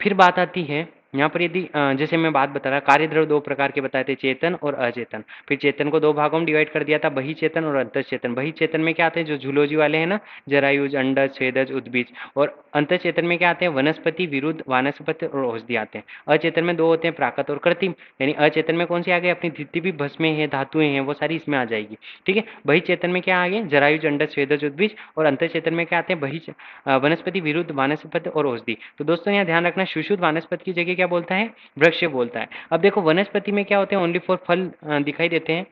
फिर बात आती है यहाँ पर, यदि जैसे मैं बात बता रहा, कार्य द्रव्य 2 प्रकार के बताए थे, चेतन और अचेतन। फिर चेतन को 2 भागों में डिवाइड कर दिया था, बही चेतन और अंतः चेतन। बही चेतन में क्या आते हैं? जो झूलोजी वाले हैं ना, जरायुज, अंडज, छेदज, उद्बीज। और अंतः चेतन में क्या आते हैं? वनस्पति, विरुद्ध, वानस्पति और औषधि आते हैं। अचेतन में 2 होते हैं, प्राकृत और कृत्रिम। यानी अचेतन में कौन सी आ गई? अपनी जितनी भी भस्में हैं, धातुएं हैं, वो सारी इसमें आ जाएगी, ठीक है। बही चेतन में क्या आ गए? जरायुज, अंडज, छेदज, उद्बीज। और अंतः चेतन में क्या आते हैं? वनस्पति, विरुद्ध, वानस्पति और औषधि। तो दोस्तों यहाँ ध्यान रखना, शुष्क वानस्पति की जगह क्या बोलता है? वृक्ष बोलता है। अब देखो, वनस्पति में क्या होते हैं? ओनली फॉर फल दिखाई देते हैं,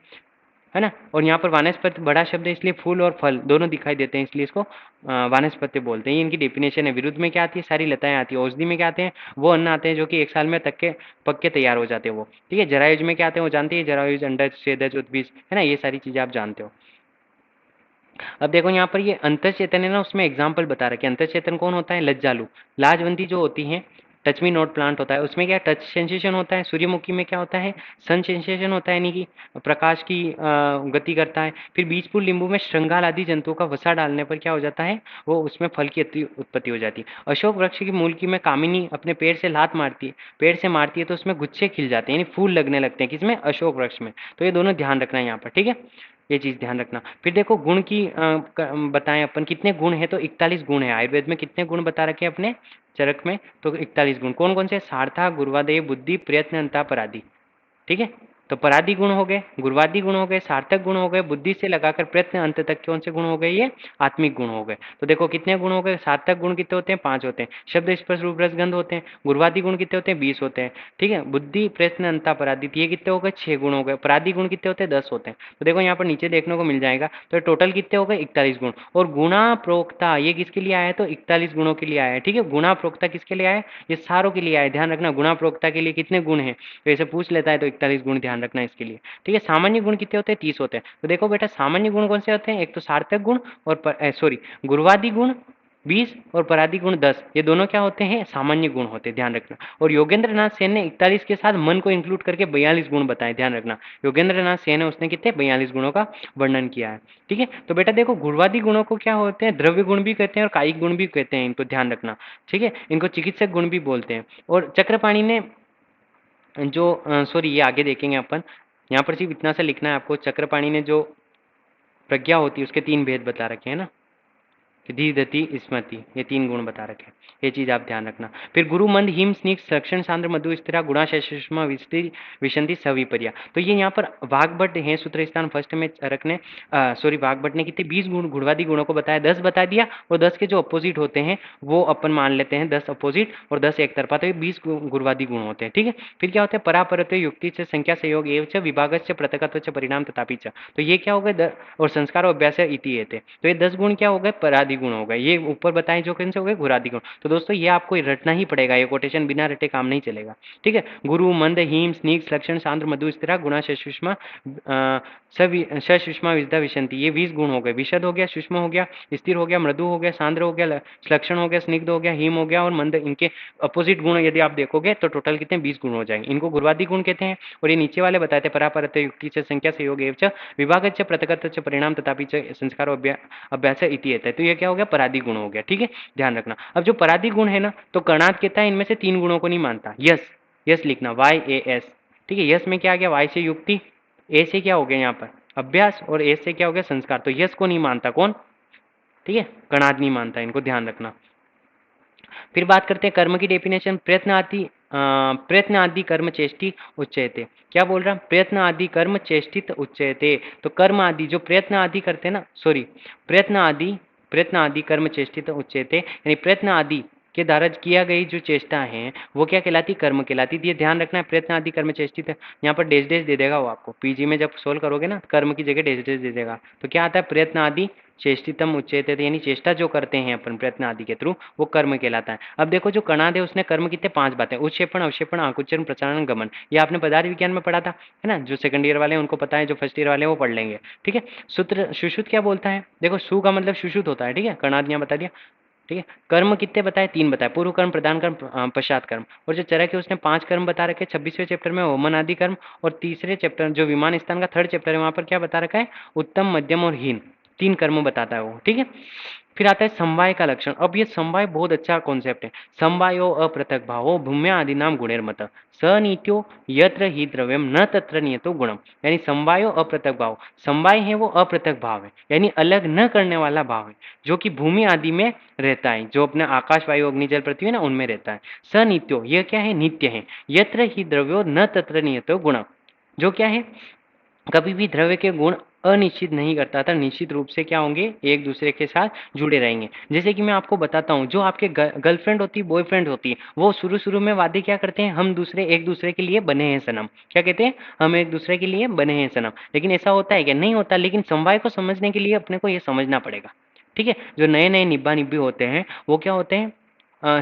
है ना। और यहाँ पर वानस्पति बड़ा शब्द है, इसलिए फूल और फल दोनों दिखाई देते हैं, इसलिए इसको वानस्पति बोलते हैं। ये इनकी डेफिनेशन है। विरुद्ध में क्या आती है? सारी लताएं आती है। औषधि में क्या आते हैं? वो अन्न आते हैं जो कि 1 साल में पक के तैयार हो जाते हैं वो, ठीक है। जरायुज में क्या आते हैं? वो जानते हैं, जरायुज, अंडज, छेदज, उद्बीज, है ना, ये सारी चीजें आप जानते हो। अब देखो यहाँ पर ये अंतःचेतन है ना, उसमें एग्जाम्पल बता रहा है कि अंतःचेतन कौन होता है? लज्जालु, लाजवंती जो होती है, टच मी नॉट प्लांट होता है, उसमें क्या टच सेंसेशन होता है। सूर्यमुखी में क्या होता है? सन सेंसेशन होता है, यानी कि प्रकाश की गति करता है। फिर बीजपुर नींबू में श्रृंगाल आदि जंतुओं का वसा डालने पर क्या हो जाता है? वो उसमें फल की उत्पत्ति हो जाती है। अशोक वृक्ष की मूल की में कामिनी अपने पेड़ से लात मारती है, पेड़ से मारती है तो उसमें गुच्छे खिल जाते हैं, यानी फूल लगने लगते हैं, किसमें? अशोक वृक्ष में। तो ये दोनों ध्यान रखना है यहाँ पर, ठीक है, ये चीज ध्यान रखना। फिर देखो, गुण की बताएं अपन, कितने गुण है? तो 41 गुण है। आयुर्वेद में कितने गुण बता रखे हैं अपने चरक में? तो 41 गुण। कौन कौन से? सार्था, गुरुवादेय, बुद्धि, प्रयत्न, अंतापराधि, ठीक है। तो परादि गुण हो गए, गुरुवादी गुण हो गए, सार्थक गुण हो गए, बुद्धि से लगाकर प्रयत्न अंत तक कौन से गुण हो गए? ये आत्मिक गुण हो गए। तो देखो कितने गुण हो गए? सार्थक गुण कितने होते हैं? 5 होते हैं। शब्द, स्पर्श, रूप, रस, गंध होते हैं। गुरुवादी गुण कितने होते हैं? 20 होते हैं, ठीक है। बुद्धि, प्रयत्न, अंतापराधि, ये कितने हो गए? 6 गुण हो गए। परादि गुण कितने होते हैं? 10 होते हैं। तो देखो यहाँ पर नीचे देखने को मिल जाएगा, तो टोटल कितने हो गए? 41 गुण। और गुणा प्रोक्ता ये किसके लिए आया है? तो 41 गुणों के लिए आया है, ठीक है। गुणा प्रोक्ता किसके लिए आया है? ये सारों के लिए आया है, ध्यान रखना। गुणा प्रोक्ता के लिए कितने गुण है? तो ऐसे पूछ लेता है, तो 41 गुण ध्यान रखना इसके लिए, ठीक है। सामान्य गुण कितने होते हैं? 30 होते हैं। तो देखो बेटा, सामान्य गुण कौन से होते हैं? एक तो सार्थक गुण और सॉरी, गुरुवादी गुण, 20 और परादी गुण 10, ये दोनों क्या होते हैं? सामान्य गुण होते हैं, ध्यान रखना। और योगेंद्र नाथ सेन ने 41 के साथ मन को इंक्लूड करके 42 गुण बताए, ध्यान रखना। योगेंद्र नाथ सेन है, उसने कितने? 42 गुणों का वर्णन किया है। ठीक है, तो बेटा देखो, गुणवादी गुणों को क्या होते हैं? द्रव्य गुण भी कहते हैं और कायिक गुण भी कहते हैं, इनको ध्यान रखना। ठीक है, इनको चिकित्सक गुण भी बोलते हैं। और चक्रपाणी ने जो सॉरी, ये आगे देखेंगे अपन, यहाँ पर सिर्फ इतना सा लिखना है आपको। चक्रपाणी ने जो प्रज्ञा होती है उसके 3 भेद बता रखे हैं ना, धीर गति स्मृति, ये 3 गुण बता रखे हैं, ये चीज आप ध्यान रखना। फिर गुरु मंद हिम स्निग्ध सक्षण सांद्र मधु स्थिरा गुणाशय सुषमा विशंति सविपर्या, तो ये यहाँ पर वाग्भट है सूत्र स्थान फर्स्ट में रखने। सॉरी, वाग्भट ने कितने? 20 गुण गुणवादी गुणों को बताया, 10 बता दिया, और 10 के जो अपोजिट होते हैं वो अपन मान लेते हैं 10 अपोजिट और 10 एक तरफा, तो ये 20 गुणवादी गुण होते हैं। ठीक है, फिर क्या होता है? परापरत्व युक्ति से संख्या सहयोग एवं विभाग से पृथकत्व से परिणाम तथापि च, तो ये क्या हो गए? और संस्कार और अभ्यास इति एते, तो ये 10 गुण क्या हो गए? परादि गुण हो गए। ये ऊपर बताए जो कौन से हो गए? घुरादि गुण। तो दोस्तों ये आपको रटना ही पड़ेगा, ये कोटेशन बिना रटे काम नहीं चलेगा। ठीक है, गुरु मंद हिम स्निग्ध लक्षण सांद्र मधु स्थिरा गुणा सुषमा सुषमा विद्या विशंति, ये 20 गुण हो गए। विशद हो गया, सुषमा हो गया, स्थिर हो गया, मृदु हो गया, सांद्र हो गया, लक्षण हो गया, स्निग्ध हो गया, हिम हो गया और मंद, इनके अपोजिट गुण यदि आप देखोगे तो टोटल कितने? 20 गुण हो जाएंगे। इनको गुरुवादी गुण कहते हैं। और ये नीचे वाले बताए थे परापरत युक्ति से संख्या से योग एवं विभाग से पृथकत्व से परिणाम तथापि संस्कार अभ्यास इति है, तो ये क्या हो गया? परादी गुण हो गया। ठीक है, ध्यान रखना। अब जो परादी गुण है ना, तो कर्णाद कहता है इनमें से 3 गुणों को नहीं मानता। यस, यस लिखना, YAS। ठीक है, यस में क्या आ गया? वाई से युक्ति, ए से क्या हो गया यहाँ पर? अभ्यास, और एस से क्या हो गया? संस्कार। तो यस को नहीं मानता कौन? ठीक है, कर्णाद नहीं मानता, इनको ध्यान रखना। फिर बात करते हैं कर्म की डेफिनेशन। प्रयत्न आदि कर्म चेष्टि उच्चयते, क्या बोल रहा? प्रयत्न आदि कर्म चेष्टित उच्चयते, तो कर्म आदि जो प्रयत्न आदि करते हैं ना, सॉरी, प्रयत्न आदि कर्म चेष्टित उच्चयते, यानी प्रयत्न आदि के द्वारा किया गई जो चेष्टा है वो क्या कहलाती? कर्म कहलाती। ये ध्यान रखना है, प्रयत्न आदि कर्म चेष्टित है, यहाँ पर डेज डेज दे देगा वो आपको। पीजी में जब सोल्व करोगे ना, कर्म की जगह डेज डेज दे देगा। तो क्या आता है? प्रयत्न आदि चेष्टितम उच्चयते, यानी चेष्टा जो करते हैं अपन प्रयत्न आदि के थ्रू, वो कर्म कहलाता है। अब देखो, जो कणाद है उसने कर्म कितने? 5 बातें, उत्क्षेपण, अवक्षेपण, आकुंचन, प्रचारण, गमन, ये आपने पदार्थ विज्ञान में पढ़ा था, है ना। जो सेकंड ईयर वाले हैं उनको पता है, जो फर्स्ट ईयर वाले हैं वो पढ़ लेंगे। ठीक है, सूत्र सुश्रुत क्या बोलता है? देखो, सु का मतलब सुश्रुत होता है। ठीक है, कणाद यहाँ बता दिया। ठीक है, कर्म कितने बताए? 3 बताए, पूर्व कर्म, प्रधान कर्म, पश्चात कर्म। और जो चरक है उसने 5 कर्म बता रखे। 26वें चैप्टर में होमन आदि कर्म, और तीसरे चैप्टर जो विमान स्थान का 3rd चैप्टर है वहां पर क्या बता रखा है? उत्तम, मध्यम और हीन, 3 कर्म बताता है वो। ठीक है, फिर आता है समवाय का लक्षण। अब ये समवाय बहुत अच्छा कॉन्सेप्ट है। समवायो अपृथक भावो भूम्या आदि नाम गुणेर्मत सनित्यो यत्र ही द्रव्यम न तत्र नियतो गुणम, यानी समवायो अपृथक भाव। समवाय है वो अपृथक भाव है, यानी अलग न करने वाला भाव है, जो कि भूमि आदि में रहता है, जो अपने आकाश, वायु, अग्नि, जल, पृथ्वी है ना, उनमें रहता है। सनित्यो, यह क्या है? नित्य है। यत्र ही द्रव्यो न तत्र नियतो गुणम, जो क्या है? कभी भी द्रव्य के गुण अनिश्चित नहीं करता था, निश्चित रूप से क्या होंगे? एक दूसरे के साथ जुड़े रहेंगे। जैसे कि मैं आपको बताता हूँ, जो आपके गर्लफ्रेंड होती है, बॉयफ्रेंड होती है, वो शुरू शुरू में वादे क्या करते हैं? हम एक दूसरे के लिए बने हैं सनम। क्या कहते हैं? हम एक दूसरे के लिए बने हैं सनम। लेकिन ऐसा होता है क्या? नहीं होता। लेकिन समवाय को समझने के लिए अपने को ये समझना पड़ेगा। ठीक है, जो नए नए निब्बा निब्बी होते हैं वो क्या होते हैं?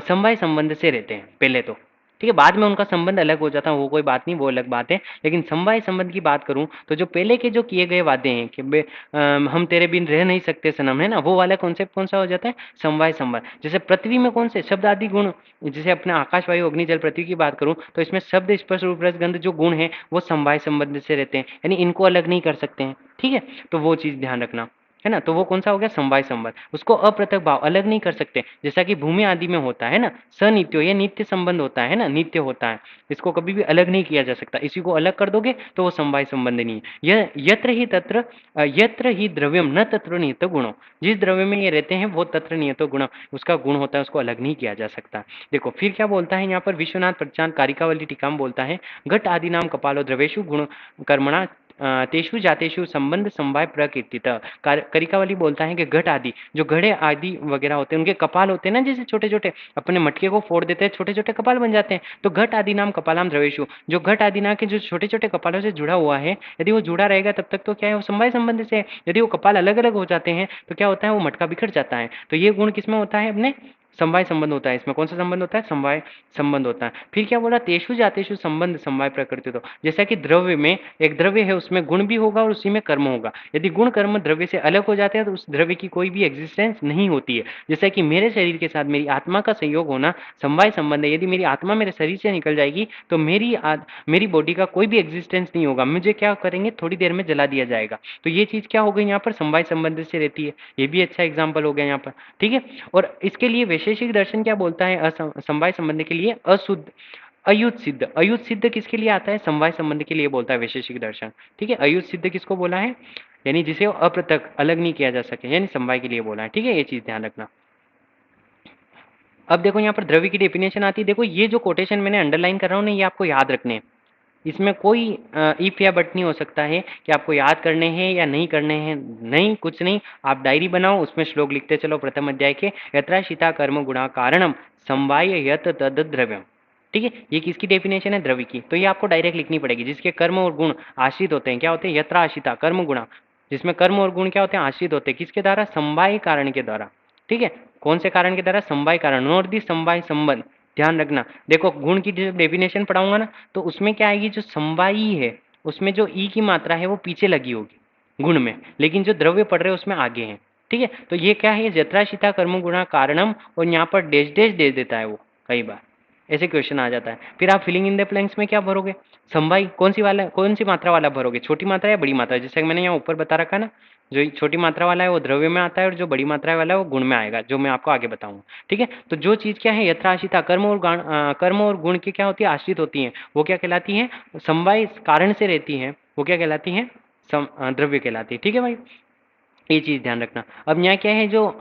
समवाय संबंध से रहते हैं पहले तो। ठीक है, बाद में उनका संबंध अलग हो जाता है, वो कोई बात नहीं, वो अलग बात है। लेकिन समवाय संबंध की बात करूं तो जो पहले के जो किए गए वादे हैं कि हम तेरे बिन रह नहीं सकते सनम, है ना, वो वाला कॉन्सेप्ट कौन सा हो जाता है? समवाय संबंध। जैसे पृथ्वी में कौन से शब्द आदि गुण, जैसे अपने आकाश, वायु, अग्नि, जल, पृथ्वी की बात करूं तो इसमें शब्द, स्पर्श, रूप, रस, गंध जो गुण है वो समवाय संबंध से रहते हैं, यानी इनको अलग नहीं कर सकते हैं। ठीक है, तो वो चीज ध्यान रखना, है ना। तो वो कौन सा हो गया? समवाय संबंध। उसको अपृथक भाव, अलग नहीं कर सकते, जैसा कि भूमि आदि में होता है ना। सनित्यो, ये नित्य संबंध होता है ना, नित्य होता है, इसको कभी भी अलग नहीं किया जा सकता। इसी को अलग कर दोगे तो वो समवाय संबंध नहीं है। यह यत्र ही द्रव्यम न तत्र नियत गुणो, जिस द्रव्य में ये रहते हैं वो तत्र नियत गुण, उसका गुण होता है, उसको अलग नहीं किया जा सकता। देखो फिर क्या बोलता है यहाँ पर विश्वनाथ प्रचान कारिकावली टीका में बोलता है, घट आदि नाम कपालो द्रवेशु गुण कर्मणा तेषु जातेषु संबंध समवाय प्रकीर्तित। करिकावली बोलता है कि घट आदि, जो घड़े आदि वगैरह होते हैं, उनके कपाल होते हैं ना, जैसे छोटे छोटे, अपने मटके को फोड़ देते हैं, छोटे छोटे कपाल बन जाते हैं। तो घट आदि नाम कपालाम द्रवेशु, जो घट आदि नाम के जो छोटे छोटे कपालों से जुड़ा हुआ है, यदि वो जुड़ा रहेगा तब तक तो क्या है? वो समवाय संबंध से है। यदि वो कपाल अलग अलग हो जाते हैं तो क्या होता है? वो मटका बिखर जाता है। तो ये गुण किसमें होता है? अपने समवाय संबंध होता है इसमें। कौन सा संबंध होता है? समवाय संबंध होता है। फिर क्या बोला? तेषु जातेषु संबंध समवाय प्रकृति तो, जैसा कि द्रव्य में एक द्रव्य है उसमें गुण भी होगा और उसी में कर्म होगा। यदि गुण कर्म द्रव्य से अलग हो जाते हैं तो उस द्रव्य की कोई भी एग्जिस्टेंस नहीं होती है। जैसा कि मेरे शरीर के साथ मेरी आत्मा का संयोग होना समवाय संबंध है। यदि मेरी आत्मा मेरे शरीर से निकल जाएगी तो मेरी बॉडी का कोई भी एग्जिस्टेंस नहीं होगा, मुझे क्या करेंगे, थोड़ी देर में जला दिया जाएगा। तो ये चीज क्या हो गई यहाँ पर? समवाय संबंध से रहती है। ये भी अच्छा एग्जाम्पल हो गया यहाँ पर, ठीक है। और इसके लिए वैशेषिक दर्शन क्या बोलता है? समवाय संबंध के लिए अशुद्ध अयुत सिद्ध। अयुत सिद्ध किसके लिए आता है? समवाय संबंध के लिए बोलता है वैशेषिक दर्शन, ठीक है। अयुत सिद्ध किसको बोला है? यानी जिसे अपृथक अलग नहीं किया जा सके, यानी समवाय के लिए बोला है, ठीक है। ये चीज ध्यान रखना। अब देखो यहाँ पर द्रव्य की डेफिनेशन आती है। देखो ये जो कोटेशन मैंने अंडरलाइन कर रहा हूँ ना, ये आपको याद रखने हैं। इसमें कोई इफ या बट नहीं हो सकता है कि आपको याद करने हैं या नहीं करने हैं, नहीं, कुछ नहीं। आप डायरी बनाओ, उसमें श्लोक लिखते चलो प्रथम अध्याय के, यत्राशिता कर्म गुणा कारणम समवाय यत तद द्रव्यम, ठीक है। ये किसकी डेफिनेशन है? द्रव्य की। तो ये आपको डायरेक्ट लिखनी पड़ेगी। जिसके कर्म और गुण आश्रित होते हैं, क्या होते हैं? यत्राशिता कर्म गुणा, जिसमें कर्म और गुण क्या होते हैं? आश्रित होते हैं। किसके द्वारा? समवाय कारण के द्वारा, ठीक है। कौन से कारण के द्वारा? समवाय कारण, नॉट दी समवाय संबंध। ध्यान रखना। देखो गुण की जब डेफिनेशन पढ़ाऊंगा ना, तो उसमें क्या आएगी? जो समवायी है उसमें जो ई की मात्रा है वो पीछे लगी होगी गुण में, लेकिन जो द्रव्य पढ़ रहे हैं उसमें आगे है, ठीक है। तो ये क्या है? जत्राशिता कर्म गुणा कारणम, और यहाँ पर डैश डैश दे देता है वो, कई बार ऐसे क्वेश्चन आ जाता है। फिर आप फिलिंग इन द ब्लैंक्स में क्या भरोगे? समवाय कौन सी मात्रा वाला भरोगे? छोटी मात्रा या बड़ी मात्रा? जैसे मैंने यहाँ ऊपर बता रखा ना, जो छोटी मात्रा वाला है वो द्रव्य में आता है और जो बड़ी मात्रा वाला है वो गुण में आएगा, जो मैं आपको आगे बताऊंगा, ठीक है। तो जो चीज क्या है? यथाशिता कर्म और गुण की क्या होती है? आश्रित होती है, वो क्या कहलाती है? समवाय कारण से रहती है, वो क्या कहलाती है? द्रव्य कहलाती है, ठीक है भाई। ये चीज ध्यान रखना। अब यहाँ क्या है? जो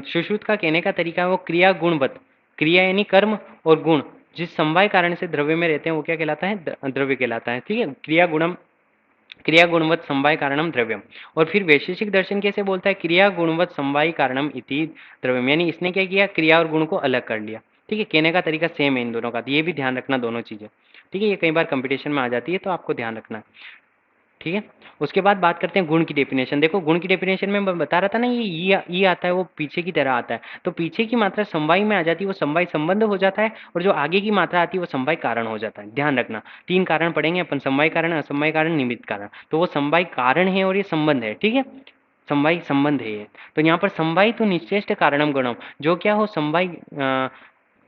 सुश्रुत का कहने का तरीका है वो क्रिया गुणवत, क्रिया यानी कर्म और गुण जिस समवाय कारण से द्रव्य में रहते हैं वो क्या कहलाता है? द्रव्य कहलाता है, ठीक है। क्रिया गुणवत समवाय कारणम द्रव्यम। और फिर वैशेषिक दर्शन कैसे बोलता है? क्रिया गुणवत समवाय कारणम इति द्रव्यम, यानी इसने क्या किया? क्रिया और गुण को अलग कर लिया, ठीक है। कहने का तरीका सेम है इन दोनों का, तो ये भी ध्यान रखना दोनों चीजें, ठीक है। ये कई बार कंपटीशन में आ जाती है तो आपको ध्यान रखना है, ठीक है। उसके बाद बात करते हैं गुण की डेफिनेशन। देखो गुण की डेफिनेशन में मैं बता रहा था ना, ये ई आता है वो पीछे की तरह आता है, तो पीछे की मात्रा समवाय में आ जाती है, वो समवाय संबंध हो जाता है, और जो आगे की मात्रा आती है वो समवाय कारण हो जाता है। ध्यान रखना, तीन कारण पढ़ेंगे अपन, समवाय कारण, असमवाय कारण, निमित्त कारण। तो वो समवाय कारण है और ये संबंध है, ठीक है। समवाय संबंध है ये। तो यहाँ पर समवाय तो निश्चेष्ट कारणम गुणम, जो क्या हो? समवाय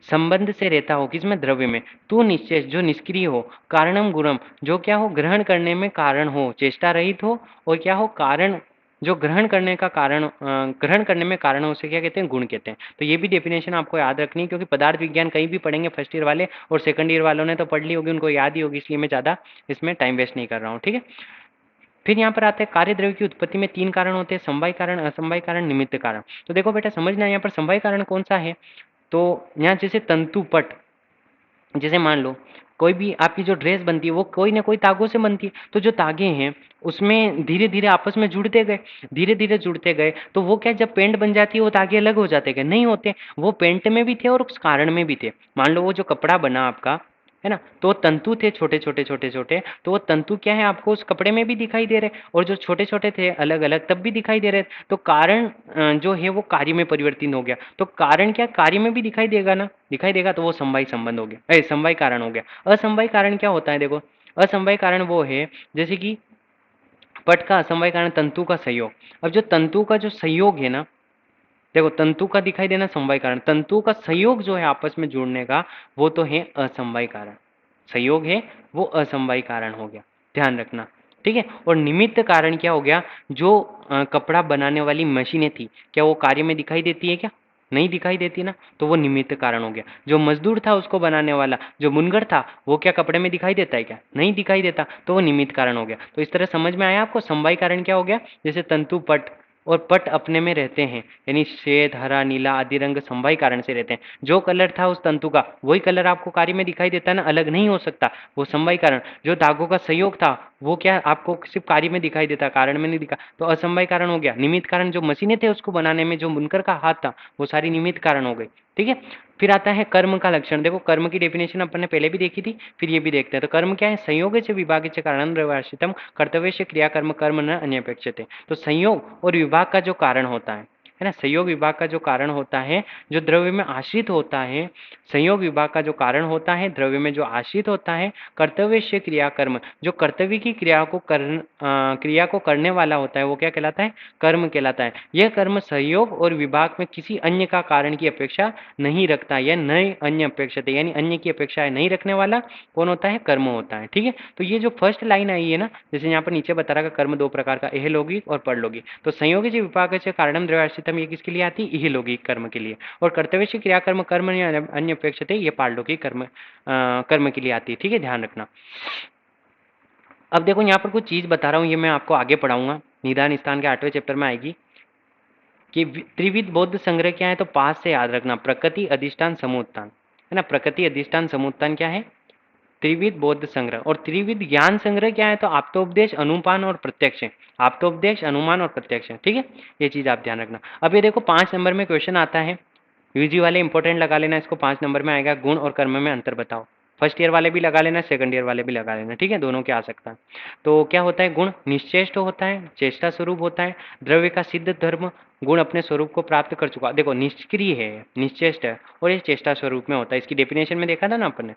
संबंध से रहता हो, किसमें? द्रव्य में। तू निश्चेष, जो निष्क्रिय हो, कारणम गुणम, जो क्या हो? ग्रहण करने में कारण हो, चेष्टा रहित हो, और क्या हो? कारण, जो ग्रहण करने का कारण, ग्रहण करने में कारण हो, उसे क्या कहते हैं? गुण कहते हैं। तो ये भी डेफिनेशन आपको याद रखनी है, क्योंकि पदार्थ विज्ञान कहीं भी पढ़ेंगे फर्स्ट ईयर वाले, और सेकंड ईयर वालों ने तो पढ़ ली होगी, उनको याद ही होगी, इसलिए मैं ज़्यादा इसमें टाइम वेस्ट नहीं कर रहा हूँ, ठीक है। फिर यहाँ पर आता है कार्य द्रव्य की उत्पत्ति में तीन कारण होते हैं, समवाय कारण, असमवाय कारण, निमित्त कारण। तो देखो बेटा समझना, यहाँ पर समवाय कारण कौन सा है? तो यहाँ जैसे तंतु पट, जैसे मान लो कोई भी आपकी जो ड्रेस बनती है वो कोई ना कोई तागों से बनती है, तो जो तागे हैं उसमें धीरे धीरे आपस में जुड़ते गए, धीरे धीरे जुड़ते गए, तो वो क्या, जब पेंट बन जाती है वो तागे अलग हो जाते गए? नहीं होते, वो पेंट में भी थे और उस कारण में भी थे। मान लो वो जो कपड़ा बना आपका, है ना, तो वो तंतु थे छोटे छोटे छोटे छोटे, तो वो तंतु क्या है? आपको उस कपड़े में भी दिखाई दे रहे, और जो छोटे छोटे थे अलग अलग तब भी दिखाई दे रहे। तो कारण जो है वो कार्य में परिवर्तित हो गया, तो कारण क्या कार्य में भी दिखाई देगा ना, दिखाई देगा, तो वो समवाय संबंध हो गया, समवाय कारण हो गया। असमवाय कारण क्या होता है? देखो असमवाय कारण वो है जैसे कि पट का असमवाय कारण तंतु का संयोग। अब जो तंतु का जो संयोग है ना, देखो तंतु का दिखाई देना समवाय कारण, तंतु का संयोग जो है आपस में जुड़ने का, वो तो है असमवाय कारण। संयोग है वो असमवाय कारण हो गया, ध्यान रखना, ठीक है। और निमित्त कारण क्या हो गया? जो कपड़ा बनाने वाली मशीनें थी, क्या वो कार्य में दिखाई देती है? क्या नहीं दिखाई देती ना, तो वो निमित्त कारण हो गया। जो मजदूर था उसको बनाने वाला, जो मुनगर था, वो क्या कपड़े में दिखाई देता है? क्या नहीं दिखाई देता, तो वो निमित्त कारण हो गया। तो इस तरह समझ में आया आपको? समवाय कारण क्या हो गया? जैसे तंतु पट, और पट अपने में रहते हैं, यानी श्वेत, हरा, नीला आदि रंग समवाय कारण से रहते हैं। जो कलर था उस तंतु का वही कलर आपको कार्य में दिखाई देता है ना, अलग नहीं हो सकता, वो समवाय कारण। जो धागों का संयोग था वो क्या आपको सिर्फ कार्य में दिखाई देता, कारण में नहीं दिखा, तो असमवाय कारण हो गया। निमित्त कारण जो मशीनें थे उसको बनाने में जो बुनकर का हाथ था, वो सारी निमित्त कारण हो गई, ठीक है। फिर आता है कर्म का लक्षण। देखो कर्म की डेफिनेशन अपन ने पहले भी देखी थी, फिर ये भी देखते हैं। तो कर्म क्या है? संयोग से विभाग से कारण व्यवहारितम कर्तव्य से क्रिया कर्म कर्म न अन्यपेक्षते। तो संयोग और विभाग का जो कारण होता है, है ना। संयोग विभाग का जो कारण होता है, जो द्रव्य में आश्रित होता है, संयोग विभाग का जो कारण होता है, द्रव्य में जो आश्रित होता है, कर्तव्य से क्रिया कर्म, जो कर्तव्य की क्रिया को करने वाला होता है, वो क्या कहलाता है? कर्म कहलाता है। यह कर्म संयोग और विभाग में किसी अन्य का कारण की अपेक्षा नहीं रखता, या नए अन्य अपेक्षित, यानी अन्य की अपेक्षा नहीं रखने वाला कौन होता है? कर्म होता है। ठीक है, तो ये जो फर्स्ट लाइन आई है ना, जैसे यहाँ पर नीचे बता रहा है कर्म दो प्रकार का, इहलौकिक और परलौकिक। तो संयोग से विपाक से कारणम द्रव्याश्रितम, ये किसके लिए आती है? इहलौकिक कर्म के लिए। और कर्तव्य से क्रिया कर्म कर्म अन्य अपेक्षित, ये पारलौकिक कर्म के लिए आती है। ठीक है, ध्यान रखना। अब देखो यहाँ पर कुछ चीज बता रहा हूँ, ये मैं आपको आगे पढ़ाऊंगा, निदान स्थान के 8वें चैप्टर में आएगी कि त्रिविध बौद्ध संग्रह क्या है, तो पास से याद रखना, प्रकृति अधिष्ठान समूत्थान, है ना। प्रकृति अधिष्ठान समूत्थान क्या है? त्रिविध बौद्ध संग्रह। और त्रिविध ज्ञान संग्रह क्या है? तो आप्तोपदेश, अनुमान और प्रत्यक्ष है। आप्तोपदेश, अनुमान और प्रत्यक्ष है। ठीक है, ये चीज आप ध्यान रखना। अब ये देखो 5 नंबर में क्वेश्चन आता है, यूजी वाले इंपॉर्टेंट लगा लेना इसको, 5 नंबर में आएगा, गुण और कर्म में अंतर बताओ। फर्स्ट ईयर वाले भी लगा लेना, सेकंड ईयर वाले भी लगा लेना। ठीक है, दोनों के आ सकता है। तो क्या होता है? गुण निश्चेष्ट होता है, चेष्टा स्वरूप होता है, द्रव्य का सिद्ध धर्म, गुण अपने स्वरूप को प्राप्त कर चुका। देखो निष्क्रिय है, निश्चेष्ट है, और ये चेष्टा स्वरूप में होता है। इसकी डेफिनेशन में देखा था ना अपन ने,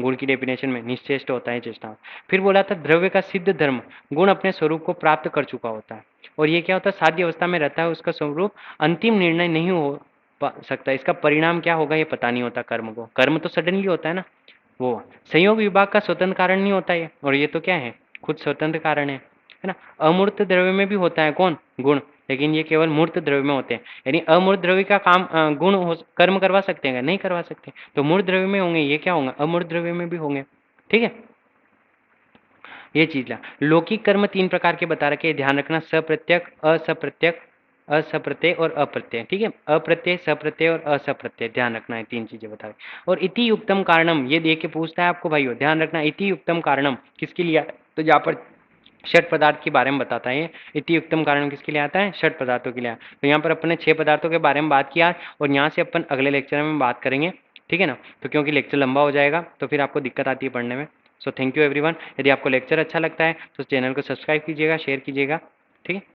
गुण की डेफिनेशन में निश्चेष्ट होता है, चेष्टा। फिर बोला था द्रव्य का सिद्ध धर्म, गुण अपने स्वरूप को प्राप्त कर चुका होता है। और ये क्या होता है? साध्य अवस्था में रहता है, उसका स्वरूप अंतिम निर्णय नहीं हो सकता, इसका परिणाम क्या होगा ये पता नहीं होता कर्म को। कर्म तो सडनली होता है ना वो। संयोग विभाग का स्वतंत्र कारण नहीं होता है, और ये तो क्या है? खुद स्वतंत्र कारण है ना। अमूर्त द्रव्य में भी होता है कौन? गुण, लेकिन ये केवल मूर्त द्रव्य में होते हैं। यानी अमूर्त द्रव्य का काम गुण कर्म करवा सकते हैं? नहीं करवा सकते। तो मूर्त द्रव्य में होंगे, ये क्या होंगे? अमूर्त द्रव्य में भी होंगे। ठीक है, ये चीज ला। लौकिक कर्म 3 प्रकार के बता रखे, ध्यान रखना, सप्रत्यक, असप्रत्यक, असप्रत्यय और अप्रत्यय। ठीक है, अप्रत्यय, सप्रत्यय और असप्रत्यय, ध्यान रखना है, 3 चीजें बता रहे। और इति युक्तम कारणम, ये देख के पूछता है आपको भाइयों, ध्यान रखना, इति युक्तम कारणम किसके लिए? तो यहाँ पर षट पदार्थ के बारे में बताता है। इति युक्तम कारण किसके लिए आता है? षट पदार्थों के लिए। तो यहाँ पर अपन ने 6 पदार्थों के बारे में बात किया, और यहाँ से अपन अगले लेक्चर में बात करेंगे। ठीक है ना, तो क्योंकि लेक्चर लंबा हो जाएगा तो फिर आपको दिक्कत आती है पढ़ने में। So thank you everyone. यदि आपको लेक्चर अच्छा लगता है तो चैनल को सब्सक्राइब कीजिएगा, शेयर कीजिएगा। ठीक है।